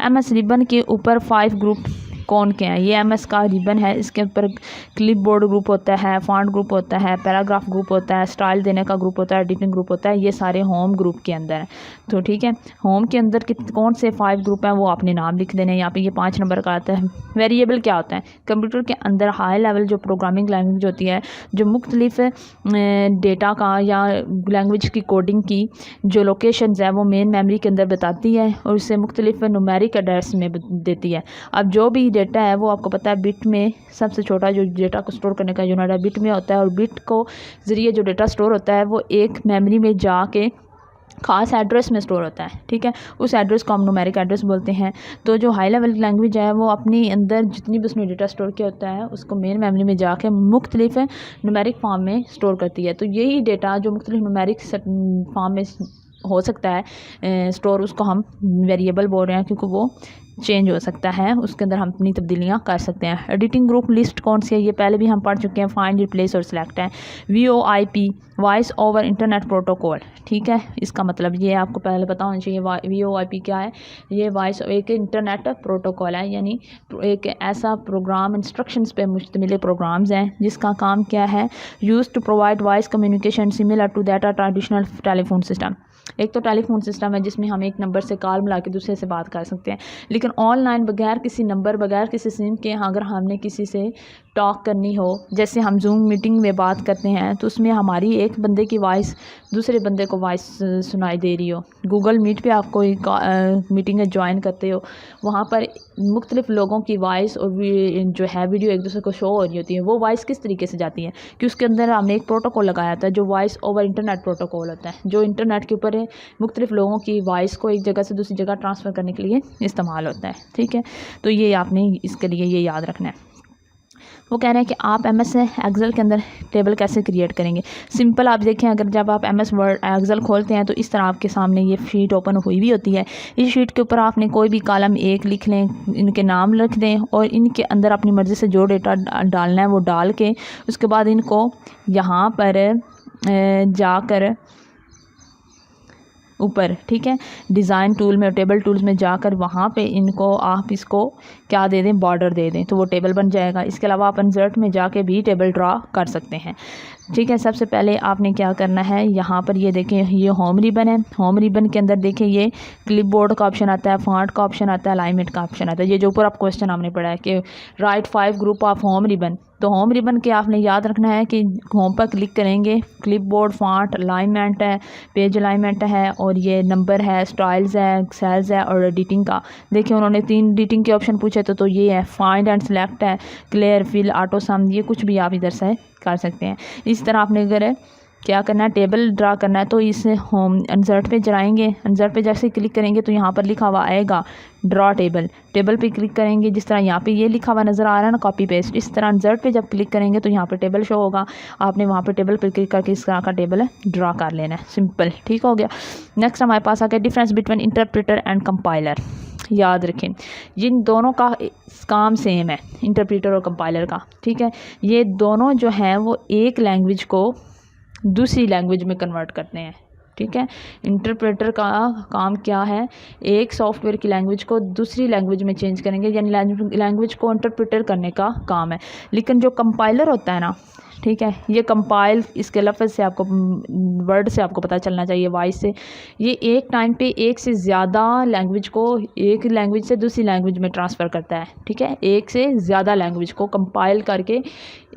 MS ribbon के ऊपर 5 ग्रुप कौन के हैं। ये MS का रिबन है, इसके ऊपर क्लिपबोर्ड ग्रुप होता है, फॉन्ट ग्रुप होता है, पैराग्राफ ग्रुप होता है, स्टाइल देने का ग्रुप होता है, एडिटिंग ग्रुप होता है। ये सारे होम ग्रुप के अंदर हैं। तो ठीक है, होम के अंदर कौन से 5 ग्रुप हैं वो आपने नाम लिख देने। यहाँ पे ये 5 नंबर का आता है। वेरिएबल क्या होता है, कंप्यूटर के अंदर हाई लेवल जो प्रोग्रामिंग लैंग्वेज होती है जो मुख्तलिफ डेटा का या लैंग्वेज की कोडिंग की जो लोकेशंस है वो मेन मेमोरी के अंदर बताती है और उसे मुख्तलिफ न्यूमेरिक एड्रेस में देती है। अब जो भी डेटा है वो आपको पता है बिट में सबसे छोटा जो डेटा को स्टोर करने का यूनिट है बिट में होता है, और बिट को ज़रिए जो डेटा स्टोर होता है वो एक मेमोरी में जाके ख़ास एड्रेस में स्टोर होता है, ठीक है। उस एड्रेस को हम न्यूमेरिक एड्रेस बोलते हैं। तो जो हाई लेवल लैंग्वेज है वो अपनी अंदर जितनी भी उसने डेटा स्टोर किया होता है उसको मेन मेमोरी में जाके मुख्तलिफ न्यूमेरिक फॉर्म में स्टोर करती है। तो यही डेटा जो मुख्तलिफ न्यूमेरिक फॉर्म में हो सकता है स्टोर, उसको हम वेरिएबल बोल रहे हैं क्योंकि वो चेंज हो सकता है, उसके अंदर हम अपनी तब्दीलियाँ कर सकते हैं। एडिटिंग ग्रुप लिस्ट कौन सी है, ये पहले भी हम पढ़ चुके हैं, फाइंड, रिप्लेस और सिलेक्ट है। VoIP voice over internet protocol, ठीक है, इसका मतलब ये आपको पहले पता होना चाहिए। VoIP क्या है, ये वॉइस एक इंटरनेट प्रोटोकॉल है, यानी एक ऐसा प्रोग्राम इंस्ट्रक्शंस पे मुश्तमिल प्रोग्राम्स हैं जिसका काम क्या है, use to provide voice communication similar to that traditional telephone system. एक तो टेलीफोन सिस्टम है जिसमें हम एक नंबर से कॉल मिला के दूसरे से बात कर सकते हैं, लेकिन ऑनलाइन बगैर किसी नंबर, बगैर किसी सिम के अगर हमने किसी से टॉक करनी हो, जैसे हम जूम मीटिंग में बात करते हैं तो उसमें हमारी एक बंदे की वॉइस दूसरे बंदे को वॉइस सुनाई दे रही हो। गूगल मीट पे आप कोई मीटिंग ज्वाइन करते हो, वहाँ पर मुख्तलिफ लोगों की वॉइस और जो है वीडियो एक दूसरे को शो हो रही होती है। वो वॉइस किस तरीके से जाती है कि उसके अंदर हमने एक प्रोटोकॉल लगाया था जो वॉइस ओवर इंटरनेट प्रोटोकॉल होता है, जो इंटरनेट के ऊपर मुख्तलिफ लोगों की वॉइस को एक जगह से दूसरी जगह ट्रांसफ़र करने के लिए इस्तेमाल होता है, ठीक है। तो ये आपने इसके लिए ये याद रखना है। वो कह रहे हैं कि आप MS एक्सेल के अंदर टेबल कैसे क्रिएट करेंगे। सिंपल, आप देखें, अगर जब आप MS वर्ड एक्सेल खोलते हैं तो इस तरह आपके सामने ये शीट ओपन हुई भी होती है। इस शीट के ऊपर आपने कोई भी कॉलम एक लिख लें, इनके नाम लिख दें और इनके अंदर अपनी मर्ज़ी से जो डेटा डालना है वो डाल के उसके बाद इनको यहाँ पर जाकर ऊपर, ठीक है, डिज़ाइन टूल में, टेबल टूल्स में जाकर वहाँ पे इनको आप इसको क्या दे दें, बॉर्डर दे दें, तो वो टेबल बन जाएगा। इसके अलावा आप इंसर्ट में जाके भी टेबल ड्रा कर सकते हैं, ठीक है। सबसे पहले आपने क्या करना है, यहाँ पर ये देखें, ये होम रिबन है। होम रिबन के अंदर देखें ये क्लिपबोर्ड का ऑप्शन आता है, फॉन्ट का ऑप्शन आता है, अलाइनमेंट का ऑप्शन आता है। ये जो ऊपर आप क्वेश्चन हमने पढ़ा है कि right 5 group of home ribbon, तो होम रिबन के आपने याद रखना है कि होम पर क्लिक करेंगे, क्लिपबोर्ड, फॉन्ट, अलाइनमेंट है, पेज अलाइनमेंट है और ये नंबर है, स्टाइल्स है, सेल्स है और एडिटिंग का। देखिए उन्होंने 3 एडिटिंग के ऑप्शन पूछे तो ये है, फाइंड एंड सेलेक्ट है, क्लियर, फिल, ऑटो सम, ये कुछ भी आप इधर से कर सकते हैं। इस तरह आपने अगर क्या करना है, टेबल ड्रा करना है तो इस होम इंसर्ट पे जाएंगे, इंसर्ट पे जैसे क्लिक करेंगे तो यहाँ पर लिखा हुआ आएगा ड्रॉ टेबल। टेबल पे क्लिक करेंगे, जिस तरह यहाँ पे ये लिखा हुआ नज़र आ रहा है ना, कॉपी पेस्ट, इस तरह इंसर्ट पे जब क्लिक करेंगे तो यहाँ पर टेबल शो होगा। आपने वहाँ पर टेबल पर क्लिक करके इस तरह का टेबल ड्रा कर लेना है, सिंपल, ठीक हो गया। नेक्स्ट हमारे पास आ गया difference between interpreter and compiler. याद रखें जिन दोनों का काम सेम है, इंटरप्रेटर और कंपाइलर का, ठीक है। ये दोनों जो हैं वो एक लैंग्वेज को दूसरी लैंग्वेज में कन्वर्ट करते हैं, ठीक है। इंटरप्रेटर का काम क्या है, एक सॉफ्टवेयर की लैंग्वेज को दूसरी लैंग्वेज में चेंज करेंगे, यानी लैंग्वेज को इंटरप्रेटर करने का काम है। लेकिन जो कंपाइलर होता है ना, ठीक है, ये कंपाइल, इसके लफ्ज़ से आपको, वर्ड से आपको पता चलना चाहिए, वॉइस से, ये एक टाइम पे एक से ज़्यादा लैंग्वेज को एक लैंग्वेज से दूसरी लैंग्वेज में ट्रांसफ़र करता है, ठीक है। एक से ज़्यादा लैंग्वेज को कंपाइल करके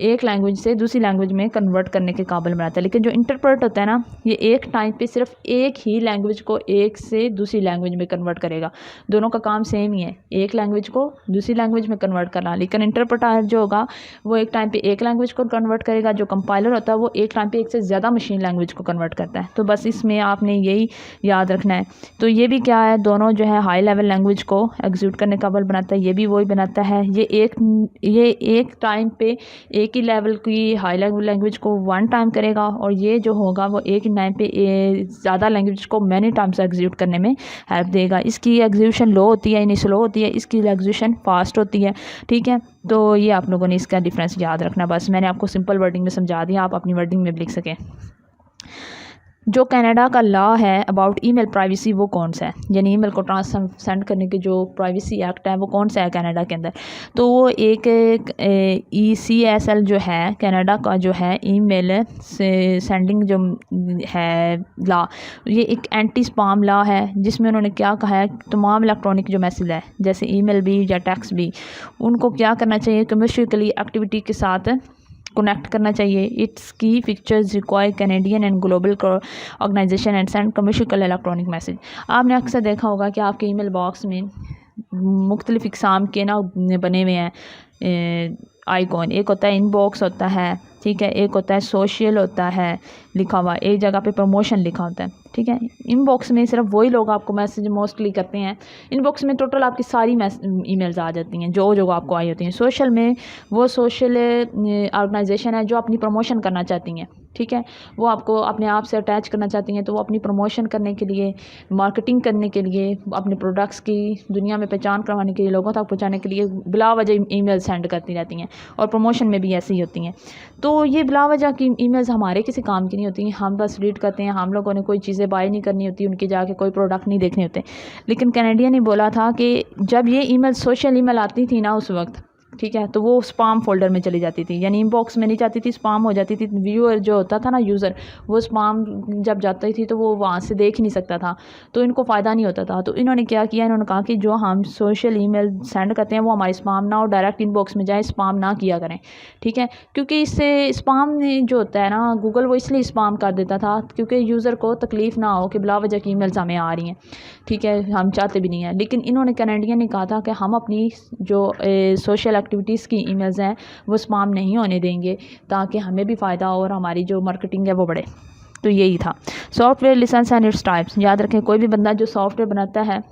एक लैंग्वेज से दूसरी लैंग्वेज में कन्वर्ट करने के काबिल बनाता है। लेकिन जो इंटरप्रेट होता है ना, ये एक टाइम पे सिर्फ एक ही लैंग्वेज को एक से दूसरी लैंग्वेज में कन्वर्ट करेगा। दोनों का काम सेम ही है, एक लैंग्वेज को दूसरी लैंग्वेज में कन्वर्ट करना। लेकिन इंटरप्रेटर जो होगा वो एक टाइम पे एक लैंग्वेज को कन्वर्ट करेगा, जो कंपाइलर होता है वो एक टाइम पे एक से ज़्यादा मशीन लैंग्वेज को कन्वर्ट करता है। तो बस इसमें आपने यही याद रखना है। तो ये भी क्या है, दोनों जो है हाई लेवल लैंग्वेज को एग्जीक्यूट करने का काबिल बनाता है, ये भी वही बनाता है। ये एक टाइम पे एक ही लेवल की हाई लेवल लैंग्वेज को वन टाइम करेगा और ये जो होगा वो एक ही टाइम पे ज़्यादा लैंग्वेज को मैनी टाइम्स एग्जीक्यूट करने में हेल्प देगा। इसकी एग्जीक्यूशन लो होती है, यानी स्लो होती है, इसकी एग्जीक्यूशन फास्ट होती है, ठीक है। तो ये आप लोगों ने इसका डिफरेंस याद रखना। बस मैंने आपको सिंपल वर्डिंग में समझा दिया, आप अपनी वर्डिंग में भी लिख सकें। जो कनाडा का लॉ है अबाउट ईमेल प्राइवेसी वो कौन सा है, यानी ईमेल को सेंड करने के जो प्राइवेसी एक्ट है वो कौन सा है कनाडा के अंदर। तो वो एक ECSL जो है कनाडा का जो है ईमेल से सेंडिंग जो है लॉ, ये एक एंटी स्पैम लॉ है, जिसमें उन्होंने क्या कहा है, तमाम इलेक्ट्रॉनिक जो मैसेज है जैसे ईमेल भी या टेक्स्ट भी, उनको क्या करना चाहिए, कमर्शियली एक्टिविटी के साथ कनेक्ट करना चाहिए। Its key pictures require Canadian and global organisation and send commercial electronic message. आपने अक्सर देखा होगा कि आपके ईमेल बॉक्स में मुख्तलिफ इक़साम के ना बने हुए हैं आइकॉन। एक होता है इनबॉक्स होता है, ठीक है, एक होता है सोशल होता है लिखा हुआ, एक जगह पे प्रमोशन लिखा होता है, ठीक है। इनबॉक्स में सिर्फ वही लोग आपको मैसेज मोस्टली करते हैं। इनबॉक्स में टोटल आपकी सारी ईमेल्स आ जाती हैं जो आपको आई होती हैं। सोशल में वो सोशल ऑर्गेनाइजेशन है जो अपनी प्रमोशन करना चाहती हैं, ठीक है, वो आपको अपने आप से अटैच करना चाहती हैं, तो वो अपनी प्रमोशन करने के लिए, मार्केटिंग करने के लिए, अपने प्रोडक्ट्स की दुनिया में पहचान करवाने के लिए, लोगों तक पहुंचाने के लिए बिला वजह ईमेल सेंड करती रहती हैं। और प्रमोशन में भी ऐसी ही होती हैं। तो ये बिला वजह की ईमेल्स हमारे किसी काम की नहीं होती, हम बस रीड करते हैं। हम लोगों ने कोई चीज़ें बाय नहीं करनी होती, उनके जाके कोई प्रोडक्ट नहीं देखने होते। लेकिन कैनेडियन ने बोला था कि जब ये ईमेल सोशल ईमेल आती थी ना उस वक्त, ठीक है, तो वो स्पाम फोल्डर में चली जाती थी, यानी इनबॉक्स में नहीं जाती थी, स्पाम हो जाती थी। व्यूअर जो होता था ना, यूज़र, वो स्पाम जब जाती थी तो वो वहाँ से देख ही नहीं सकता था, तो इनको फ़ायदा नहीं होता था। तो इन्होंने क्या किया, इन्होंने कहा कि जो हम सोशल ईमेल सेंड करते हैं वो हमारी स्पाम ना हो, डायरेक्ट इनबॉक्स में जाए, स्पाम ना किया करें। ठीक है, क्योंकि इससे स्पाम जो होता है ना, गूगल वो इसलिए स्पाम कर देता था क्योंकि यूज़र को तकलीफ़ ना हो कि बिला वजह की ईमेल्स हमें आ रही हैं। ठीक है, हम चाहते भी नहीं हैं। लेकिन इन्होंने कैनेडियन ने कहा था कि हम अपनी जो सोशल एक्टिविटीज़ की ईमेल्स हैं वो स्पाम नहीं होने देंगे, ताकि हमें भी फ़ायदा हो और हमारी जो मार्केटिंग है वो बढ़े। तो यही था। Software licence and its types. याद रखें, कोई भी बंदा जो सॉफ्टवेयर बनाता है,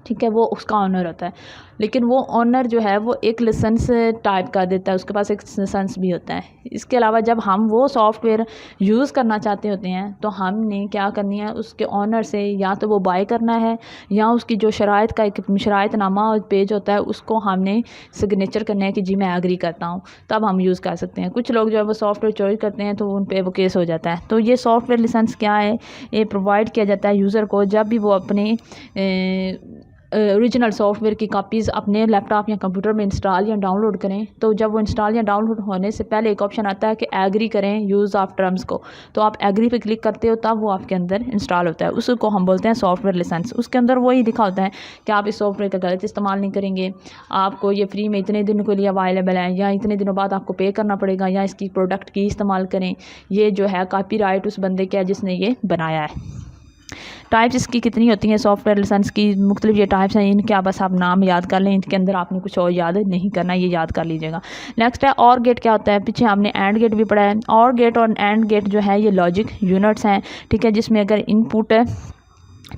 ठीक है, वो उसका ऑनर होता है। लेकिन वो ऑनर जो है वो एक लाइसेंस टाइप कर देता है, उसके पास एक लाइसेंस भी होता है। इसके अलावा जब हम वो सॉफ्टवेयर यूज़ करना चाहते होते हैं तो हमने क्या करनी है, उसके ऑनर से या तो वो बाय करना है, या उसकी जो शराइत का एक शराइतनामा पेज होता है उसको हमने सिग्नेचर करना है कि जी मैं एग्री करता हूँ, तब हम यूज़ कर सकते हैं। कुछ लोग जो है वो सॉफ्टवेयर चॉइस करते हैं तो उन पर वो केस हो जाता है। तो ये सॉफ्टवेयर लाइसेंस क्या है, ये प्रोवाइड किया जाता है यूज़र को जब भी वो अपने ओरिजिनल सॉफ्टवेयर की कापीज़ अपने लैपटॉप या कंप्यूटर में इंस्टॉल या डाउनलोड करें। तो जब वो इंस्टॉल या डाउनलोड होने से पहले एक ऑप्शन आता है कि एग्री करें यूज़ ऑफ टर्म्स को, तो आप एग्री पे क्लिक करते हो, तब वो आपके अंदर इंस्टॉल होता है। उसको हम बोलते हैं सॉफ्टवेयर लाइसेंस। उसके अंदर वही लिखा होता है कि आप इस सॉफ्टवेयर का गलत इस्तेमाल नहीं करेंगे, आपको ये फ्री में इतने दिन के लिए अवेलेबल है, या इतने दिनों बाद आपको पे करना पड़ेगा, या इसकी प्रोडक्ट की इस्तेमाल करें। ये जो है कॉपीराइट उस बंदे का है जिसने ये बनाया है। टाइप्स इसकी कितनी होती हैं सॉफ्टवेयर लाइसेंस की, मुख्तलिफ ये टाइप्स हैं, इनके आप बस आप नाम याद कर लें, इनके अंदर आपने कुछ और याद नहीं करना, ये याद कर लीजिएगा। नेक्स्ट है और गेट। क्या होता है, पीछे हमने एंड गेट भी पढ़ा है। और गेट और एंड गेट जो है ये लॉजिक यूनिट्स हैं, ठीक है, जिसमें अगर इनपुट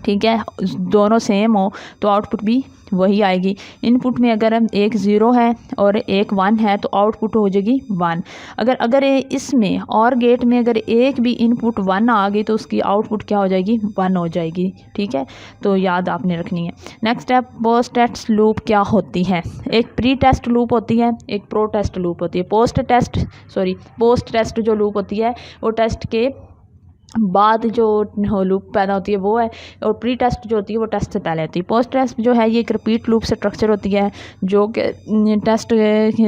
ठीक है दोनों सेम हो तो आउटपुट भी वही आएगी। इनपुट में अगर एक 0 है और एक 1 है तो आउटपुट हो जाएगी 1। अगर इसमें और गेट में अगर एक भी इनपुट 1 आ गई तो उसकी आउटपुट क्या हो जाएगी, 1 हो जाएगी। ठीक है, तो याद आपने रखनी है। नेक्स्ट है पोस्ट टेस्ट लूप। क्या होती है, एक प्री टेस्ट लूप होती है, एक प्रो टेस्ट लूप होती है। पोस्ट टेस्ट जो लूप होती है वो टेस्ट के बाद जो लूप पैदा होती है वो है, और प्री टेस्ट जो होती है वो टेस्ट से पहले होती है। पोस्ट टेस्ट जो है ये एक रिपीट लूप से स्ट्रक्चर होती है, जो कि test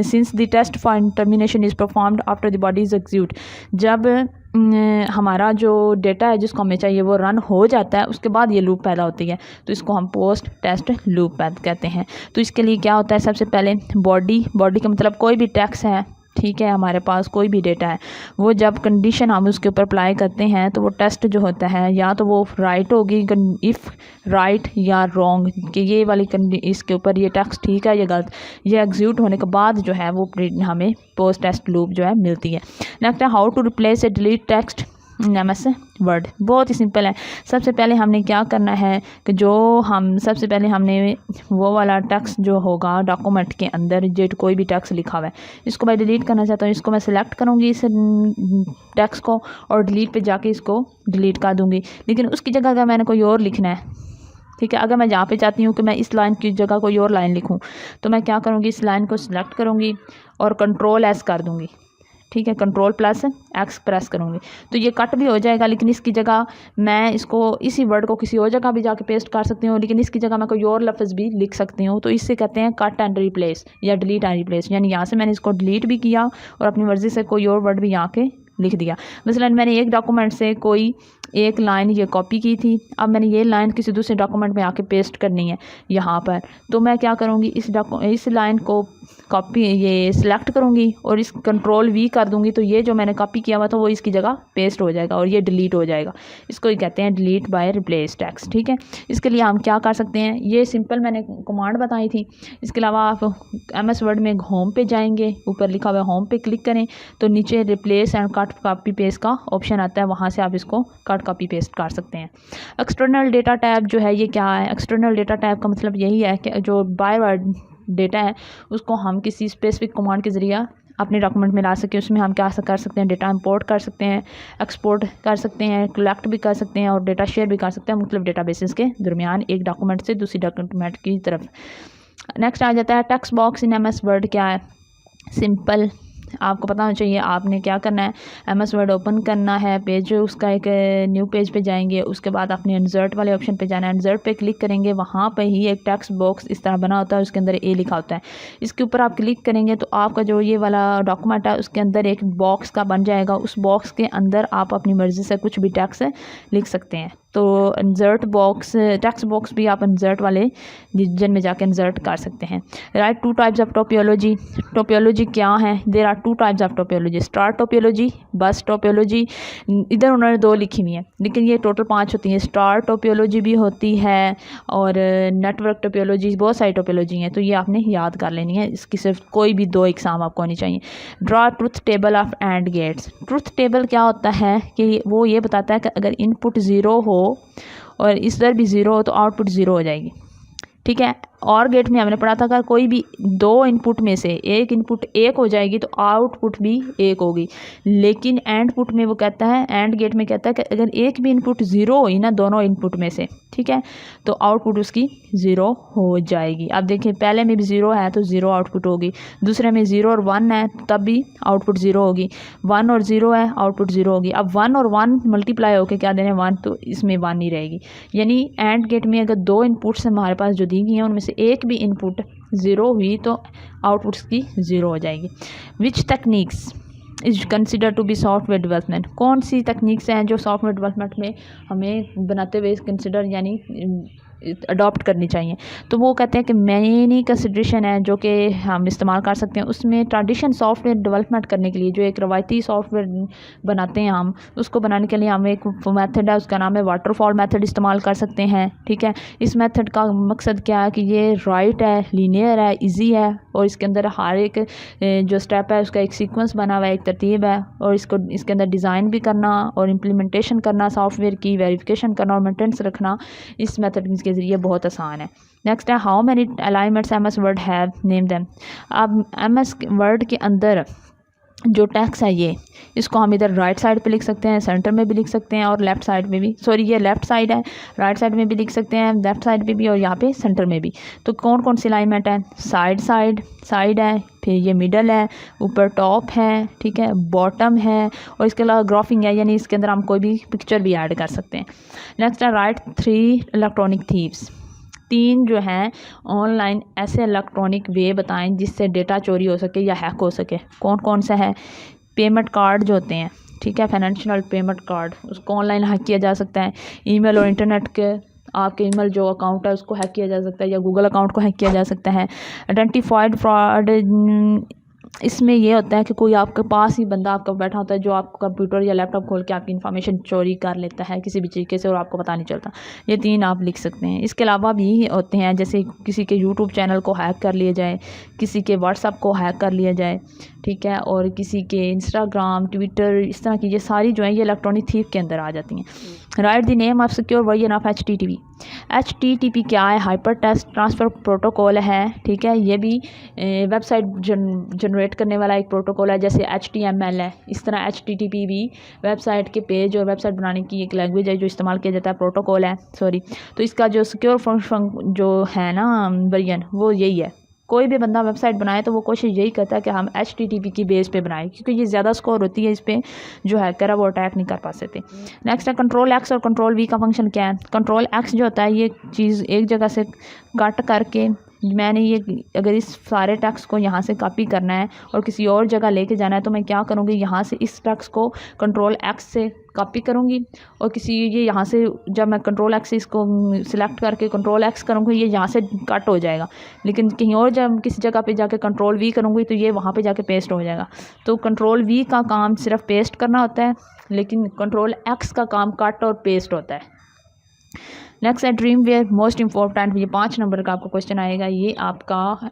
since the test for termination is performed after the body is execute. जब हमारा जो डेटा है जिसको हमें चाहिए वो रन हो जाता है, उसके बाद ये लूप पैदा होती है, तो इसको हम पोस्ट टेस्ट लूप कहते हैं। तो इसके लिए क्या होता है, सबसे पहले बॉडी का मतलब कोई भी टेक्स्ट है, ठीक है, हमारे पास कोई भी डेटा है, वो जब कंडीशन हम उसके ऊपर अप्लाई करते हैं तो वो टेस्ट जो होता है या तो वो राइट होगी, इफ़ राइट या रॉन्ग, कि ये वाली इसके ऊपर ये टेक्स्ट ठीक है या गलत। ये एग्जीक्यूट होने के बाद जो है वो हमें पोस्ट टेस्ट लूप जो है मिलती है। नेक्स्ट है how to replace a delete text in MS word. बहुत ही सिंपल है। सबसे पहले हमने क्या करना है कि सबसे पहले हमने वो वाला टेक्स्ट जो होगा डॉक्यूमेंट के अंदर, जो कोई भी टेक्स्ट लिखा हुआ है, इसको मैं डिलीट करना चाहता हूँ, इसको मैं सिलेक्ट करूँगी इस टेक्स्ट को, और डिलीट पे जाके इसको डिलीट कर दूँगी। लेकिन उसकी जगह अगर मैंने कोई और लिखना है, ठीक है, अगर मैं जहाँ पे चाहती हूँ कि मैं इस लाइन की जगह कोई और लाइन लिखूँ, तो मैं क्या करूँगी, इस लाइन को सिलेक्ट करूँगी और Ctrl+S कर दूँगी। ठीक है, Ctrl+X प्रेस करूँगी तो ये कट भी हो जाएगा। लेकिन इसकी जगह मैं इसी वर्ड को किसी और जगह भी जाके पेस्ट कर सकती हूँ, लेकिन इसकी जगह मैं कोई और लफ्ज़ भी लिख सकती हूँ। तो इससे कहते हैं कट एंड रिप्लेस या डिलीट एंड रिप्लेस। यानी यहाँ से मैंने इसको डिलीट भी किया और अपनी मर्ज़ी से कोई और वर्ड भी यहाँ के लिख दिया। मसलन मैंने एक डॉक्यूमेंट से कोई एक लाइन ये कॉपी की थी, अब मैंने ये लाइन किसी दूसरे डॉक्यूमेंट में आके पेस्ट करनी है यहाँ पर, तो मैं क्या करूँगी, इस लाइन को ये सिलेक्ट करूँगी और इस Ctrl+V कर दूँगी, तो ये जो मैंने कॉपी किया हुआ था वो इसकी जगह पेस्ट हो जाएगा और ये डिलीट हो जाएगा। इसको ही कहते हैं डिलीट बाय रिप्लेस टेक्स्ट। ठीक है, इसके लिए हम क्या कर सकते हैं, ये सिंपल मैंने कमांड बताई थी। इसके अलावा आप MS वर्ड में होम पे जाएंगे, ऊपर लिखा हुआ होम पे क्लिक करें तो नीचे replace and cut copy paste का ऑप्शन आता है, वहाँ से आप इसको कट कॉपी पेस्ट कर सकते हैं। एक्सटर्नल डेटा टैब जो है ये क्या है, एक्सटर्नल डेटा टैब का मतलब यही है कि जो बाय वर्ड डेटा है उसको हम किसी स्पेसिफिक कमांड के ज़रिए अपने डॉक्यूमेंट में ला सके, उसमें हम क्या कर सकते हैं, डेटा इंपोर्ट कर सकते हैं, एक्सपोर्ट कर सकते हैं, कलेक्ट भी कर सकते हैं और डेटा शेयर भी कर सकते हैं मुख्तलिफ डेटा बेसिस के दरमियान एक डॉक्यूमेंट से दूसरी डॉक्यूमेंट की तरफ। नेक्स्ट आ जाता है text box in MS word क्या है। सिंपल, आपको पता होना चाहिए। आपने क्या करना है, MS वर्ड ओपन करना है, पेज उसका एक न्यू पेज पे जाएंगे, उसके बाद आपने इंसर्ट वाले ऑप्शन पे जाना है, इंसर्ट पे क्लिक करेंगे, वहाँ पे ही एक टेक्स्ट बॉक्स इस तरह बना होता है, उसके अंदर ए लिखा होता है। इसके ऊपर आप क्लिक करेंगे तो आपका जो ये वाला डॉक्यूमेंट है उसके अंदर एक बॉक्स का बन जाएगा। उस बॉक्स के अंदर आप अपनी मर्ज़ी से कुछ भी टेक्स्ट लिख सकते हैं। तो इंसर्ट बॉक्स, टेक्स्ट बॉक्स भी आप इंसर्ट वाले रीजन में जाकर इंसर्ट कर सकते हैं। Right, 2 types of topology. Topology क्या है, there are 2 types of topology, star topology, bus topology. इधर उन्होंने 2 लिखी हुई हैं लेकिन ये टोटल 5 होती हैं। स्टार टोपोलॉजी भी होती है और नेटवर्क टोपोलॉजी, बहुत सारी टोपोलॉजी हैं, तो ये आपने याद कर लेनी है। इसकी सिर्फ कोई भी 2 एग्ज़ाम आपको होनी चाहिए। Draw truth table of and gates. Truth table क्या होता है कि वो ये बताता है कि अगर इनपुट 0 हो और इधर भी 0 हो तो आउटपुट 0 हो जाएगी। ठीक है, और गेट में हमने पढ़ा था अगर कोई भी 2 इनपुट में से एक इनपुट 1 हो जाएगी तो आउटपुट भी 1 होगी। लेकिन एंड पुट में वो कहता है, एंड गेट में कहता है कि अगर एक भी इनपुट 0 हुई ना दोनों इनपुट में से, ठीक है, तो आउटपुट उसकी 0 हो जाएगी। अब देखिए पहले में भी 0 है तो 0 आउटपुट होगी, दूसरे में 0 और 1 है तब भी आउटपुट 0 होगी, 1 और 0 है आउटपुट 0 होगी। अब 1 और 1 मल्टीप्लाई होकर क्या देने 1, तो इसमें 1 नहीं रहेगी। यानी एंड गेट में अगर 2 इनपुट्स हमारे पास जो दी गई हैं उनमें से एक भी इनपुट 0 हुई तो आउटपुट्स की 0 हो जाएगी। Which techniques is consider to be software development. कौन सी तकनीक्स हैं जो सॉफ्टवेयर डेवलपमेंट में हमें बनाते हुए कंसिडर यानी अडॉप्ट करनी चाहिए। तो वो कहते हैं कि मैनी कंसिडरेशन है जो कि हम इस्तेमाल कर सकते हैं। उसमें ट्रेडिशन सॉफ्टवेयर डेवलपमेंट करने के लिए जो एक रवायती सॉफ्टवेयर बनाते हैं हम, उसको बनाने के लिए हम एक मेथड है उसका नाम है वाटरफॉल मेथड इस्तेमाल कर सकते हैं। ठीक है, इस मेथड का मकसद क्या है कि ये राइट है, लीनियर है, ईजी है और इसके अंदर हर एक जो स्टेप है उसका एक सीक्वेंस बना हुआ है, एक तरतीब है और इसके अंदर डिज़ाइन भी करना और इम्प्लीमेंटेशन करना, सॉफ्टवेयर की वेरिफिकेशन करना और मेंटेनेंस रखना इस मेथड के ज़रिए बहुत आसान है। नेक्स्ट है how many alignments MS word have, name them. अब MS वर्ड के अंदर जो टेक्स्ट है ये, इसको हम इधर राइट साइड पे लिख सकते हैं, सेंटर में भी लिख सकते हैं और लेफ़्ट साइड में भी, सॉरी ये लेफ़्ट साइड है, राइट साइड में भी लिख सकते हैं, लेफ़्ट साइड पे भी और यहाँ पे सेंटर में भी। तो कौन कौन सी अलाइनमेंट है, साइड साइड साइड है, फिर ये मिडल है, ऊपर टॉप है, ठीक है, बॉटम है और इसके अलावा ग्राफिंग है, यानी इसके अंदर हम कोई भी पिक्चर भी ऐड कर सकते हैं। नेक्स्ट है राइट 3 इलेक्ट्रॉनिक थीव्स। 3 जो हैं ऑनलाइन ऐसे इलेक्ट्रॉनिक वे बताएं जिससे डेटा चोरी हो सके या हैक हो सके। कौन कौन सा है, पेमेंट कार्ड जो होते हैं, ठीक है, फाइनेंशियल पेमेंट कार्ड, उसको ऑनलाइन हैक किया जा सकता है। ईमेल और इंटरनेट के आपके ईमेल जो अकाउंट है उसको हैक किया जा सकता है या गूगल अकाउंट को हैक किया जा सकता है। आइडेंटिफाइड फ्रॉड, इसमें ये होता है कि कोई आपके पास ही बंदा आपका बैठा होता है जो आपको कंप्यूटर या लैपटॉप खोल के आपकी इन्फॉर्मेशन चोरी कर लेता है किसी भी तरीके से और आपको पता नहीं चलता। ये 3 आप लिख सकते हैं। इसके अलावा भी होते हैं जैसे किसी के यूट्यूब चैनल को हैक कर लिया जाए, किसी के व्हाट्सएप को हैक कर लिया जाए, ठीक है, और किसी के इंस्टाग्राम, ट्विटर, इस तरह की ये सारी जो है ये इलेक्ट्रॉनिक थीफ के अंदर आ जाती हैं। Right the name of secure version of HTTP। HTTP क्या है, हाइपर टेक्स्ट ट्रांसफ़र प्रोटोकॉल है, ठीक है, ये भी वेबसाइट जनरेट करने वाला एक प्रोटोकॉल है जैसे HTML है। इस तरह HTTP भी वेबसाइट के पेज और वेबसाइट बनाने की एक लैंग्वेज है जो इस्तेमाल किया जाता है, प्रोटोकॉल है, सॉरी। तो इसका जो सिक्योर फंक्शन जो है ना वर्जन, वो यही है। कोई भी बंदा वेबसाइट बनाए तो वो कोशिश यही करता है कि हम HTTP की बेस पे बनाएं क्योंकि ये ज़्यादा स्कोर होती है, इस पर जो हैकर है वो अटैक नहीं कर पाते। नेक्स्ट है कंट्रोल X और कंट्रोल V का फंक्शन क्या है। कंट्रोल X जो होता है ये चीज़ एक जगह से कट करके मैंने ये अगर इस सारे टेक्स्ट को यहाँ से कॉपी करना है और किसी और जगह लेके जाना है तो मैं क्या करूँगी, यहाँ से इस टेक्स्ट को कंट्रोल X से कॉपी करूँगी और किसी ये यहाँ से जब मैं कंट्रोल X से इसको सिलेक्ट करके कंट्रोल X करूँगी ये यहाँ से कट हो जाएगा, लेकिन कहीं और जब किसी जगह पे जाके कंट्रोल V करूँगी तो ये वहाँ पे जाके पेस्ट हो जाएगा। तो कंट्रोल V का काम सिर्फ पेस्ट करना होता है लेकिन कंट्रोल X का काम कट और पेस्ट होता है। नेक्स्ट है ड्रीमवेयर, मोस्ट इम्पोर्टेंट, ये 5 नंबर का आपको क्वेश्चन आएगा। ये आपका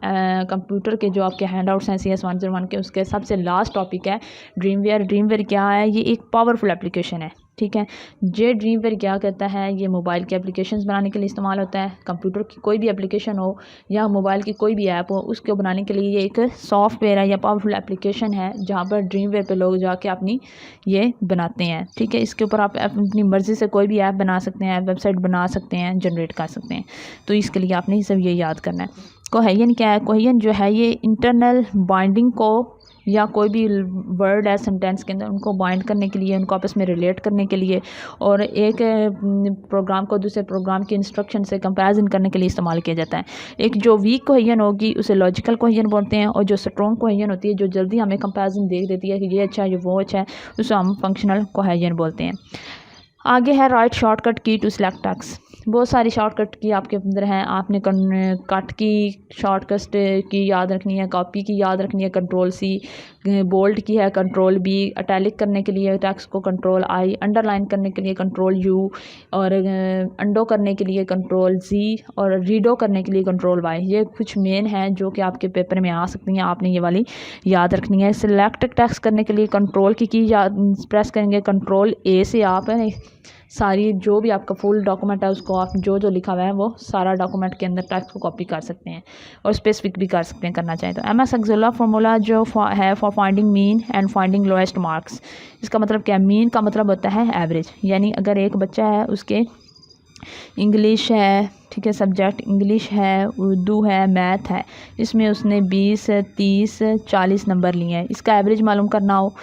कंप्यूटर के जो आपके हैंडआउट्स हैं CS 101 के उसके सबसे लास्ट टॉपिक है ड्रीमवेयर। ड्रीमवेयर क्या है, ये एक पावरफुल एप्लीकेशन है, ठीक है। जे ड्रीमवेयर क्या कहता है, ये मोबाइल के एप्लीकेशंस बनाने के लिए इस्तेमाल होता है। कंप्यूटर की कोई भी एप्लीकेशन हो या मोबाइल की कोई भी ऐप हो, उसको बनाने के लिए ये एक सॉफ्टवेयर है या पावरफुल एप्लीकेशन है, जहाँ पर ड्रीमवेयर पे लोग जाके अपनी ये बनाते हैं। ठीक है, इसके ऊपर आप अपनी मर्ज़ी से कोई भी ऐप बना सकते हैं, वेबसाइट बना सकते हैं, जनरेट कर सकते हैं। तो इसके लिए आपने सब ये याद करना है। कोहेजन क्या है? कोहेजन जो है ये इंटरनल बाइंडिंग को या कोई भी वर्ड है सेंटेंस के अंदर उनको बाइंड करने के लिए, उनको आपस में रिलेट करने के लिए और एक प्रोग्राम को दूसरे प्रोग्राम की इंस्ट्रक्शन से कंपैरिजन करने के लिए इस्तेमाल किया जाता है। एक जो वीक कोहेजन होगी उसे लॉजिकल कोहेजन बोलते हैं, और जो स्ट्रॉन्ग कोहेजन होती है जो जल्दी हमें कंपैरिजन देख देती है कि ये अच्छा है ये वो अच्छा है, उसे हम फंक्शनल कोहेजन बोलते हैं। आगे है राइट शॉर्टकट की टू सिलेक्ट टेक्स्ट। बहुत सारी शॉर्टकट की आपके अंदर हैं। आपने कट की शॉर्टकट की याद रखनी है, कॉपी की याद रखनी है कंट्रोल सी, बोल्ड की है कंट्रोल बी, अटैलिक करने के लिए टेक्स्ट को कंट्रोल आई, अंडरलाइन करने के लिए कंट्रोल यू, और अंडो करने के लिए कंट्रोल जी, और रीडो करने के लिए कंट्रोल वाई। ये कुछ मेन हैं जो कि आपके पेपर में आ सकती हैं, आपने ये वाली याद रखनी है। सिलेक्ट टेक्स्ट करने के लिए कंट्रोल की याद प्रेस करेंगे, कंट्रोल ए से आप सारी जो भी आपका फुल डॉक्यूमेंट है उसको आप जो जो लिखा हुआ है वो सारा डॉक्यूमेंट के अंदर टेक्स्ट को कॉपी कर सकते हैं और स्पेसिफिक भी कर सकते हैं करना चाहें तो। MS Excel फार्मूला जो है for finding mean and finding lowest marks. इसका मतलब क्या है? मीन का मतलब होता है एवरेज, यानी अगर एक बच्चा है उसके इंग्लिश है, ठीक है, सब्जेक्ट इंग्लिश है, उर्दू है, मैथ है, इसमें उसने 20, 30, 40 नंबर लिए हैं, इसका एवरेज मालूम करना हो,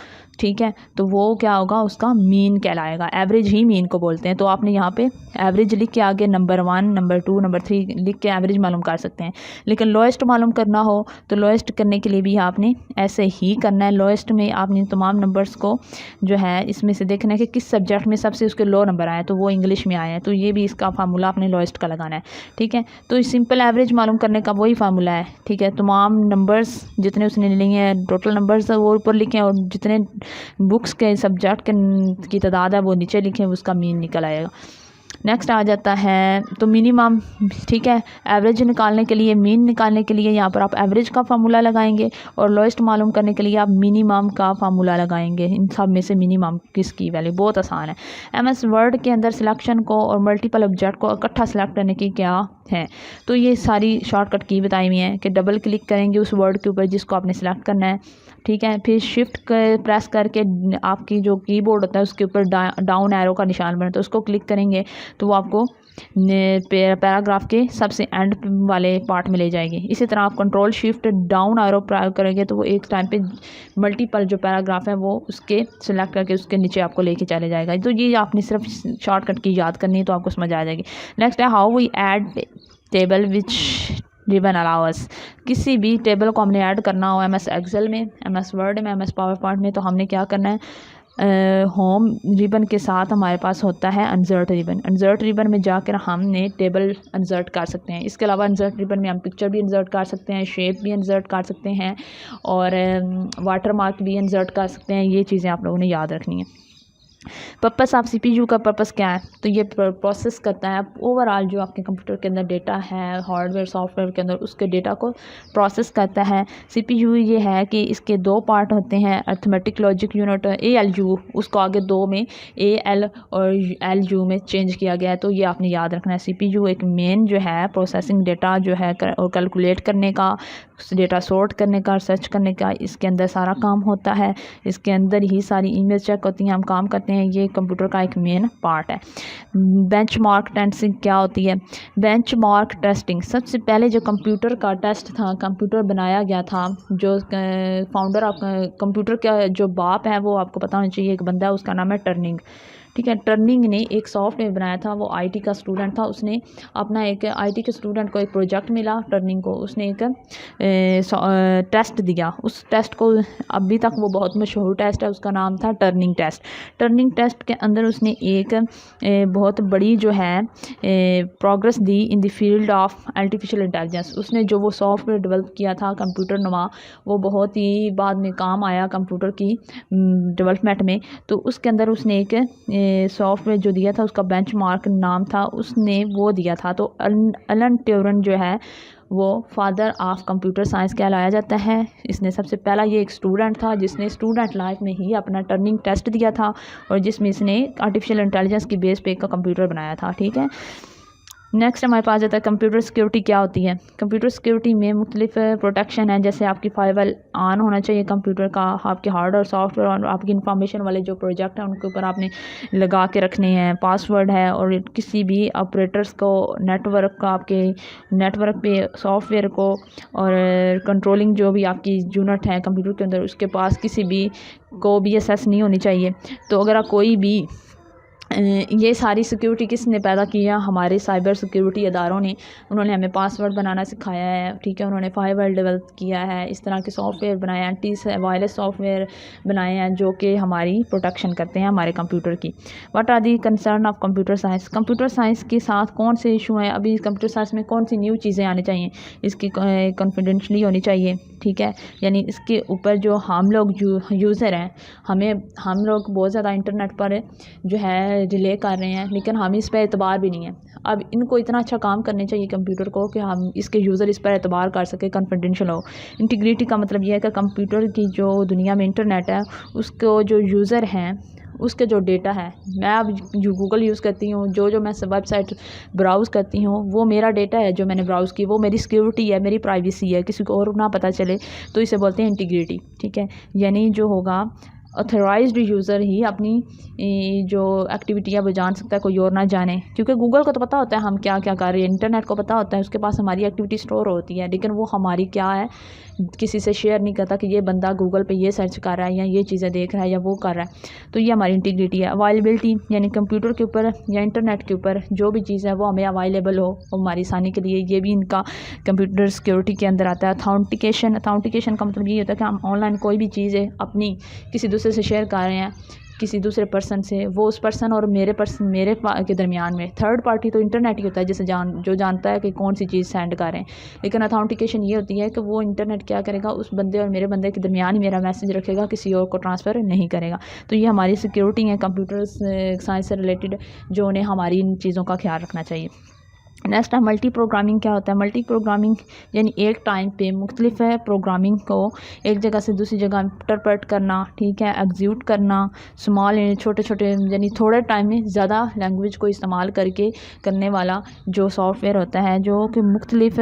ठीक है, तो वो क्या होगा? उसका मीन कहलाएगा। एवरेज ही मीन को बोलते हैं। तो आपने यहाँ पे एवरेज लिख के आगे नंबर 1, नंबर 2, नंबर 3 लिख के एवरेज मालूम कर सकते हैं। लेकिन लोएस्ट मालूम करना हो तो लोएस्ट करने के लिए भी आपने ऐसे ही करना है। लोएस्ट में आपने तमाम नंबर्स को जो है इसमें से देखना है कि किस सब्जेक्ट में सबसे उसके लो नंबर आए, तो वो इंग्लिश में आए हैं, तो ये भी इसका फार्मूला आपने लोएस्ट का लगाना है। ठीक है, तो सिंपल एवरेज मालूम करने का वही फार्मूला है। ठीक है, तमाम नंबर्स जितने उसने लिए हैं टोटल नंबर्स वो ऊपर लिखें और जितने बुक्स के सब्जेक्ट की तादाद है वो नीचे लिखें, उसका मीन निकल आएगा। नेक्स्ट आ जाता है तो मिनिमम। ठीक है, एवरेज निकालने के लिए, मीन निकालने के लिए यहाँ पर आप एवरेज का फार्मूला लगाएंगे और लोएस्ट मालूम करने के लिए आप मिनिमम का फार्मूला लगाएंगे। इन सब में से मिनिमम किसकी वैल्यू? बहुत आसान है। MS वर्ड के अंदर सिलेक्शन को और मल्टीपल ऑब्जेक्ट को इकट्ठा सेलेक्ट करने की क्या है, तो ये सारी शॉर्टकट की बताई हुई है कि डबल क्लिक करेंगे उस वर्ड के ऊपर जिसको आपने सेलेक्ट करना है। ठीक है, फिर शिफ्ट प्रेस करके आपकी जो कीबोर्ड होता है उसके ऊपर डाउन एरो का निशान बनता है, उसको क्लिक करेंगे तो वो आपको पैराग्राफ के सबसे एंड वाले पार्ट में ले जाएगी। इसी तरह आप कंट्रोल शिफ्ट डाउन एरो करेंगे तो वो एक टाइम पे मल्टीपल जो पैराग्राफ है वो उसके सिलेक्ट करके उसके नीचे आपको लेके चले जाएगा। तो ये आपने सिर्फ शॉर्टकट की याद करनी है तो आपको समझ आ जाएगी। नेक्स्ट है how we add table which ribbon allows. किसी भी टेबल को हमने ऐड करना हो MS Excel में, MS वर्ड में, MS पावर पॉइंट में, तो हमने क्या करना है? होम रिबन के साथ हमारे पास होता है इंसर्ट रिबन। इंसर्ट रिबन में जाकर हमने टेबल इंसर्ट कर सकते हैं। इसके अलावा इंसर्ट रिबन में हम पिक्चर भी इंसर्ट कर सकते हैं, शेप भी इंसर्ट कर सकते हैं और वाटर मार्क भी इंसर्ट कर सकते हैं। ये चीज़ें आप लोगों ने याद रखनी है। पर्पस ऑफ CPU का पर्पस क्या है? तो ये प्रोसेस करता है ओवरऑल जो आपके कंप्यूटर के अंदर डेटा है, हार्डवेयर सॉफ्टवेयर के अंदर, उसके डेटा को प्रोसेस करता है। CPU ये है कि इसके दो पार्ट होते हैं, अर्थमेटिक लॉजिक यूनिट ALU, उसको आगे दो में AL और LU में चेंज किया गया है, तो ये आपने याद रखना है। CPU एक मेन जो है प्रोसेसिंग डेटा जो है और कैलकुलेट करने का, डेटा सॉर्ट करने का, सर्च करने का, इसके अंदर सारा काम होता है। इसके अंदर ही सारी इमेज चेक होती हैं, हम काम करते हैं, ये कंप्यूटर का एक मेन पार्ट है। बेंचमार्क टेस्टिंग क्या होती है? बेंचमार्क टेस्टिंग सबसे पहले जो कंप्यूटर का टेस्ट था, कंप्यूटर बनाया गया था, जो फाउंडर ऑफ कंप्यूटर का जो बाप है वो आपको पता होना चाहिए, एक बंदा है उसका नाम है टर्निंग। ठीक है, टर्निंग ने एक सॉफ्टवेयर बनाया था, वो IT का स्टूडेंट था, उसने अपना एक IT के स्टूडेंट को एक प्रोजेक्ट मिला टर्निंग को, उसने एक टेस्ट दिया। उस टेस्ट को अभी तक वो बहुत मशहूर टेस्ट है, उसका नाम था टर्निंग टेस्ट। टर्निंग टेस्ट के अंदर उसने एक बहुत बड़ी जो है progress the in the field of artificial intelligence. उसने जो वो सॉफ्टवेयर डेवलप किया था कंप्यूटर नुमा, वो बहुत ही बाद में काम आया कंप्यूटर की डेवलपमेंट में। तो उसके अंदर उसने एक सॉफ्टवेयर जो दिया था उसका बेंचमार्क नाम था, उसने वो दिया था। तो अलन ट्यूरिंग जो है वो फादर ऑफ कंप्यूटर साइंस कहलाया जाता है। इसने सबसे पहला ये एक स्टूडेंट था जिसने स्टूडेंट लाइफ में ही अपना टर्निंग टेस्ट दिया था और जिसमें इसने आर्टिफिशियल इंटेलिजेंस की बेस पे का कंप्यूटर बनाया था। ठीक है, नेक्स्ट हमारे पास आता है कंप्यूटर सिक्योरिटी क्या होती है। कंप्यूटर सिक्योरिटी में मुख्तलिफ प्रोटेक्शन है, जैसे आपकी फायरवॉल ऑन होना चाहिए कंप्यूटर का, आपके हार्ड और सॉफ्टवेयर और आपकी इंफॉर्मेशन वाले जो प्रोजेक्ट हैं उनके ऊपर आपने लगा के रखने हैं, पासवर्ड है, और किसी भी ऑपरेटर्स को नेटवर्क का, आपके नेटवर्क पे सॉफ्टवेयर को और कंट्रोलिंग जो भी आपकी यूनिट है कंप्यूटर के अंदर उसके पास किसी भी को भी एक्सेस नहीं होनी चाहिए। तो अगर आप कोई भी ये सारी सिक्योरिटी किसने पैदा किया, हमारे साइबर सिक्योरिटी अदारों ने। उन्होंने हमें पासवर्ड बनाना सिखाया है, ठीक है, उन्होंने फायरवॉल डेवलप किया है, इस तरह के सॉफ्टवेयर बनाए हैं, एंटी वायरस सॉफ्टवेयर बनाए हैं जो कि हमारी प्रोटेक्शन करते हैं हमारे कंप्यूटर की। What are the concern of computer science. Computer science के साथ कौन से इशू हैं, अभी कंप्यूटर साइंस में कौन सी न्यू चीज़ें आनी चाहिए, इसकी कॉन्फिडेंशली होनी चाहिए। ठीक है, यानी इसके ऊपर जो हम लोग यूज़र हैं, हम लोग बहुत ज़्यादा इंटरनेट पर जो है डिले कर रहे हैं, लेकिन हम इस पर एतबार भी नहीं है। अब इनको इतना अच्छा काम करने चाहिए कंप्यूटर को कि हम इसके यूज़र इस पर एतबार कर सके, कॉन्फिडेंशियल हो। इंटीग्रिटी का मतलब यह है कि कंप्यूटर की जो दुनिया में इंटरनेट है उसको जो यूज़र हैं उसके जो डेटा है, मैं अब जो गूगल यूज़ करती हूँ, जो मैं वेबसाइट ब्राउज़ करती हूँ वो मेरा डेटा है जो मैंने ब्राउज़ की, वो मेरी सिक्योरिटी है, मेरी प्राइवेसी है, किसी को और ना पता चले, तो इसे बोलते हैं इंटीग्रिटी। ठीक है, यानी जो होगा ऑथराइज्ड यूज़र ही अपनी जो एक्टिविटी है वो जान सकता है, कोई और ना जाने, क्योंकि गूगल को तो पता होता है हम क्या क्या कर रहे हैं, इंटरनेट को पता होता है, उसके पास हमारी एक्टिविटी स्टोर होती है, लेकिन वो हमारी क्या है किसी से शेयर नहीं करता कि ये बंदा गूगल पे ये सर्च कर रहा है या ये चीज़ें देख रहा है या वो कर रहा है। तो ये हमारी इंटीग्रिटी है। अवेलेबिलिटी यानी कंप्यूटर के ऊपर या इंटरनेट के ऊपर जो भी चीज़ है वो हमें अवेलेबल हो हमारी आसानी के लिए, ये भी इनका कंप्यूटर सिक्योरिटी के अंदर आता है। अथेंटिकेशन का मतलब ये होता है कि हम ऑनलाइन कोई भी चीज़ें अपनी किसी दूसरे से शेयर कर रहे हैं, किसी दूसरे पर्सन से, वो उस पर्सन और मेरे के दरमियान में थर्ड पार्टी तो इंटरनेट ही होता है जिसे जो जानता है कि कौन सी चीज़ सेंड कर रहे हैं, लेकिन अथेंटिकेशन ये होती है कि वो इंटरनेट क्या करेगा, उस बंदे और मेरे बंदे के दरमियान ही मेरा मैसेज रखेगा, किसी और को ट्रांसफ़र नहीं करेगा। तो ये हमारी सिक्योरिटी है कंप्यूटर साइंस से रिलेटेड, जो उन्हें हमारी इन चीज़ों का ख्याल रखना चाहिए। नेक्स्ट है मल्टी प्रोग्रामिंग क्या होता है। मल्टी प्रोग्रामिंग यानी एक टाइम पे मुख्तलिफ प्रोग्रामिंग को एक जगह से दूसरी जगह इंटरप्रेट करना, ठीक है, एग्जीक्यूट करना, स्मॉल छोटे छोटे यानी थोड़े टाइम में ज़्यादा लैंग्वेज को इस्तेमाल करके करने वाला जो सॉफ्टवेयर होता है, जो कि मुख्तलिफ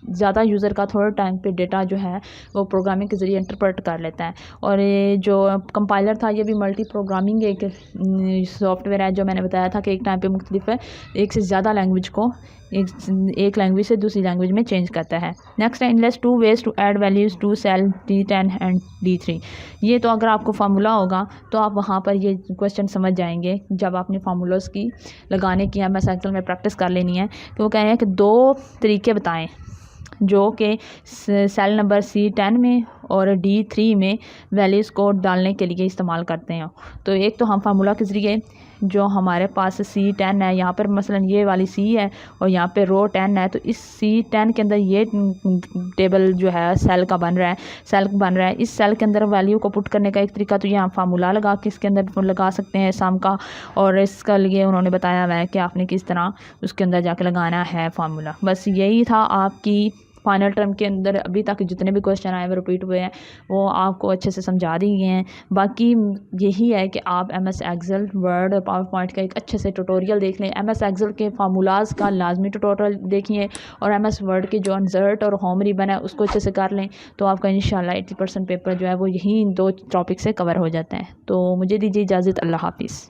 ज़्यादा यूज़र का थोड़े टाइम पे डेटा जो है वो प्रोग्रामिंग के ज़रिए इंटरप्रेट कर लेता है। और ये जो कंपाइलर था ये भी मल्टी प्रोग्रामिंग एक सॉफ्टवेयर है, जो मैंने बताया था कि एक टाइम पे मुख्तलिफ एक से ज़्यादा लैंग्वेज को एक लैंग्वेज से दूसरी लैंग्वेज में चेंज करता है। नेक्स्ट है enlist 2 ways to add values to cell D10 and D3। ये तो अगर आपको फार्मूला होगा तो आप वहाँ पर ये क्वेश्चन समझ जाएंगे जब आपने फार्मूलाज की लगाने की MS एक्सेल में प्रैक्टिस कर लेनी है। तो वो कह रहे हैं कि 2 तरीके बताएं जो कि सेल नंबर C10 में और D3 में वैल्यूज़ को डालने के लिए इस्तेमाल करते हैं। तो एक तो हम फार्मूला के ज़रिए जो हमारे पास C10 है, यहाँ पर मसलन ये वाली C है और यहाँ पे रो 10 है, तो इस C10 के अंदर ये टेबल जो है सेल बन रहा है। इस सेल के अंदर वैल्यू को पुट करने का एक तरीका तो ये हम फार्मूला लगा के इसके अंदर लगा सकते हैं सम का, और इसका लिए उन्होंने बताया हुआ है कि आपने किस तरह उसके अंदर जाके लगाना है फार्मूला। बस यही था आपकी फाइनल टर्म के अंदर अभी तक जितने भी क्वेश्चन आए वो रिपीट हुए हैं, वो आपको अच्छे से समझा दिए हैं। बाकी यही है कि आप MS एक्सेल, वर्ड और पावर पॉइंट का एक अच्छे से ट्यूटोरियल देख लें। MS एक्सेल के फार्मूलाज का लाजमी ट्यूटोरियल देखिए और MS वर्ड के जो इंसर्ट और होम रिबन है उसको अच्छे से कर लें, तो आपका इंशाल्लाह 80% पेपर जो है वो यही 2 टॉपिक से कवर हो जाता है। तो मुझे दीजिए इजाज़त, अल्लाह हाफिज़।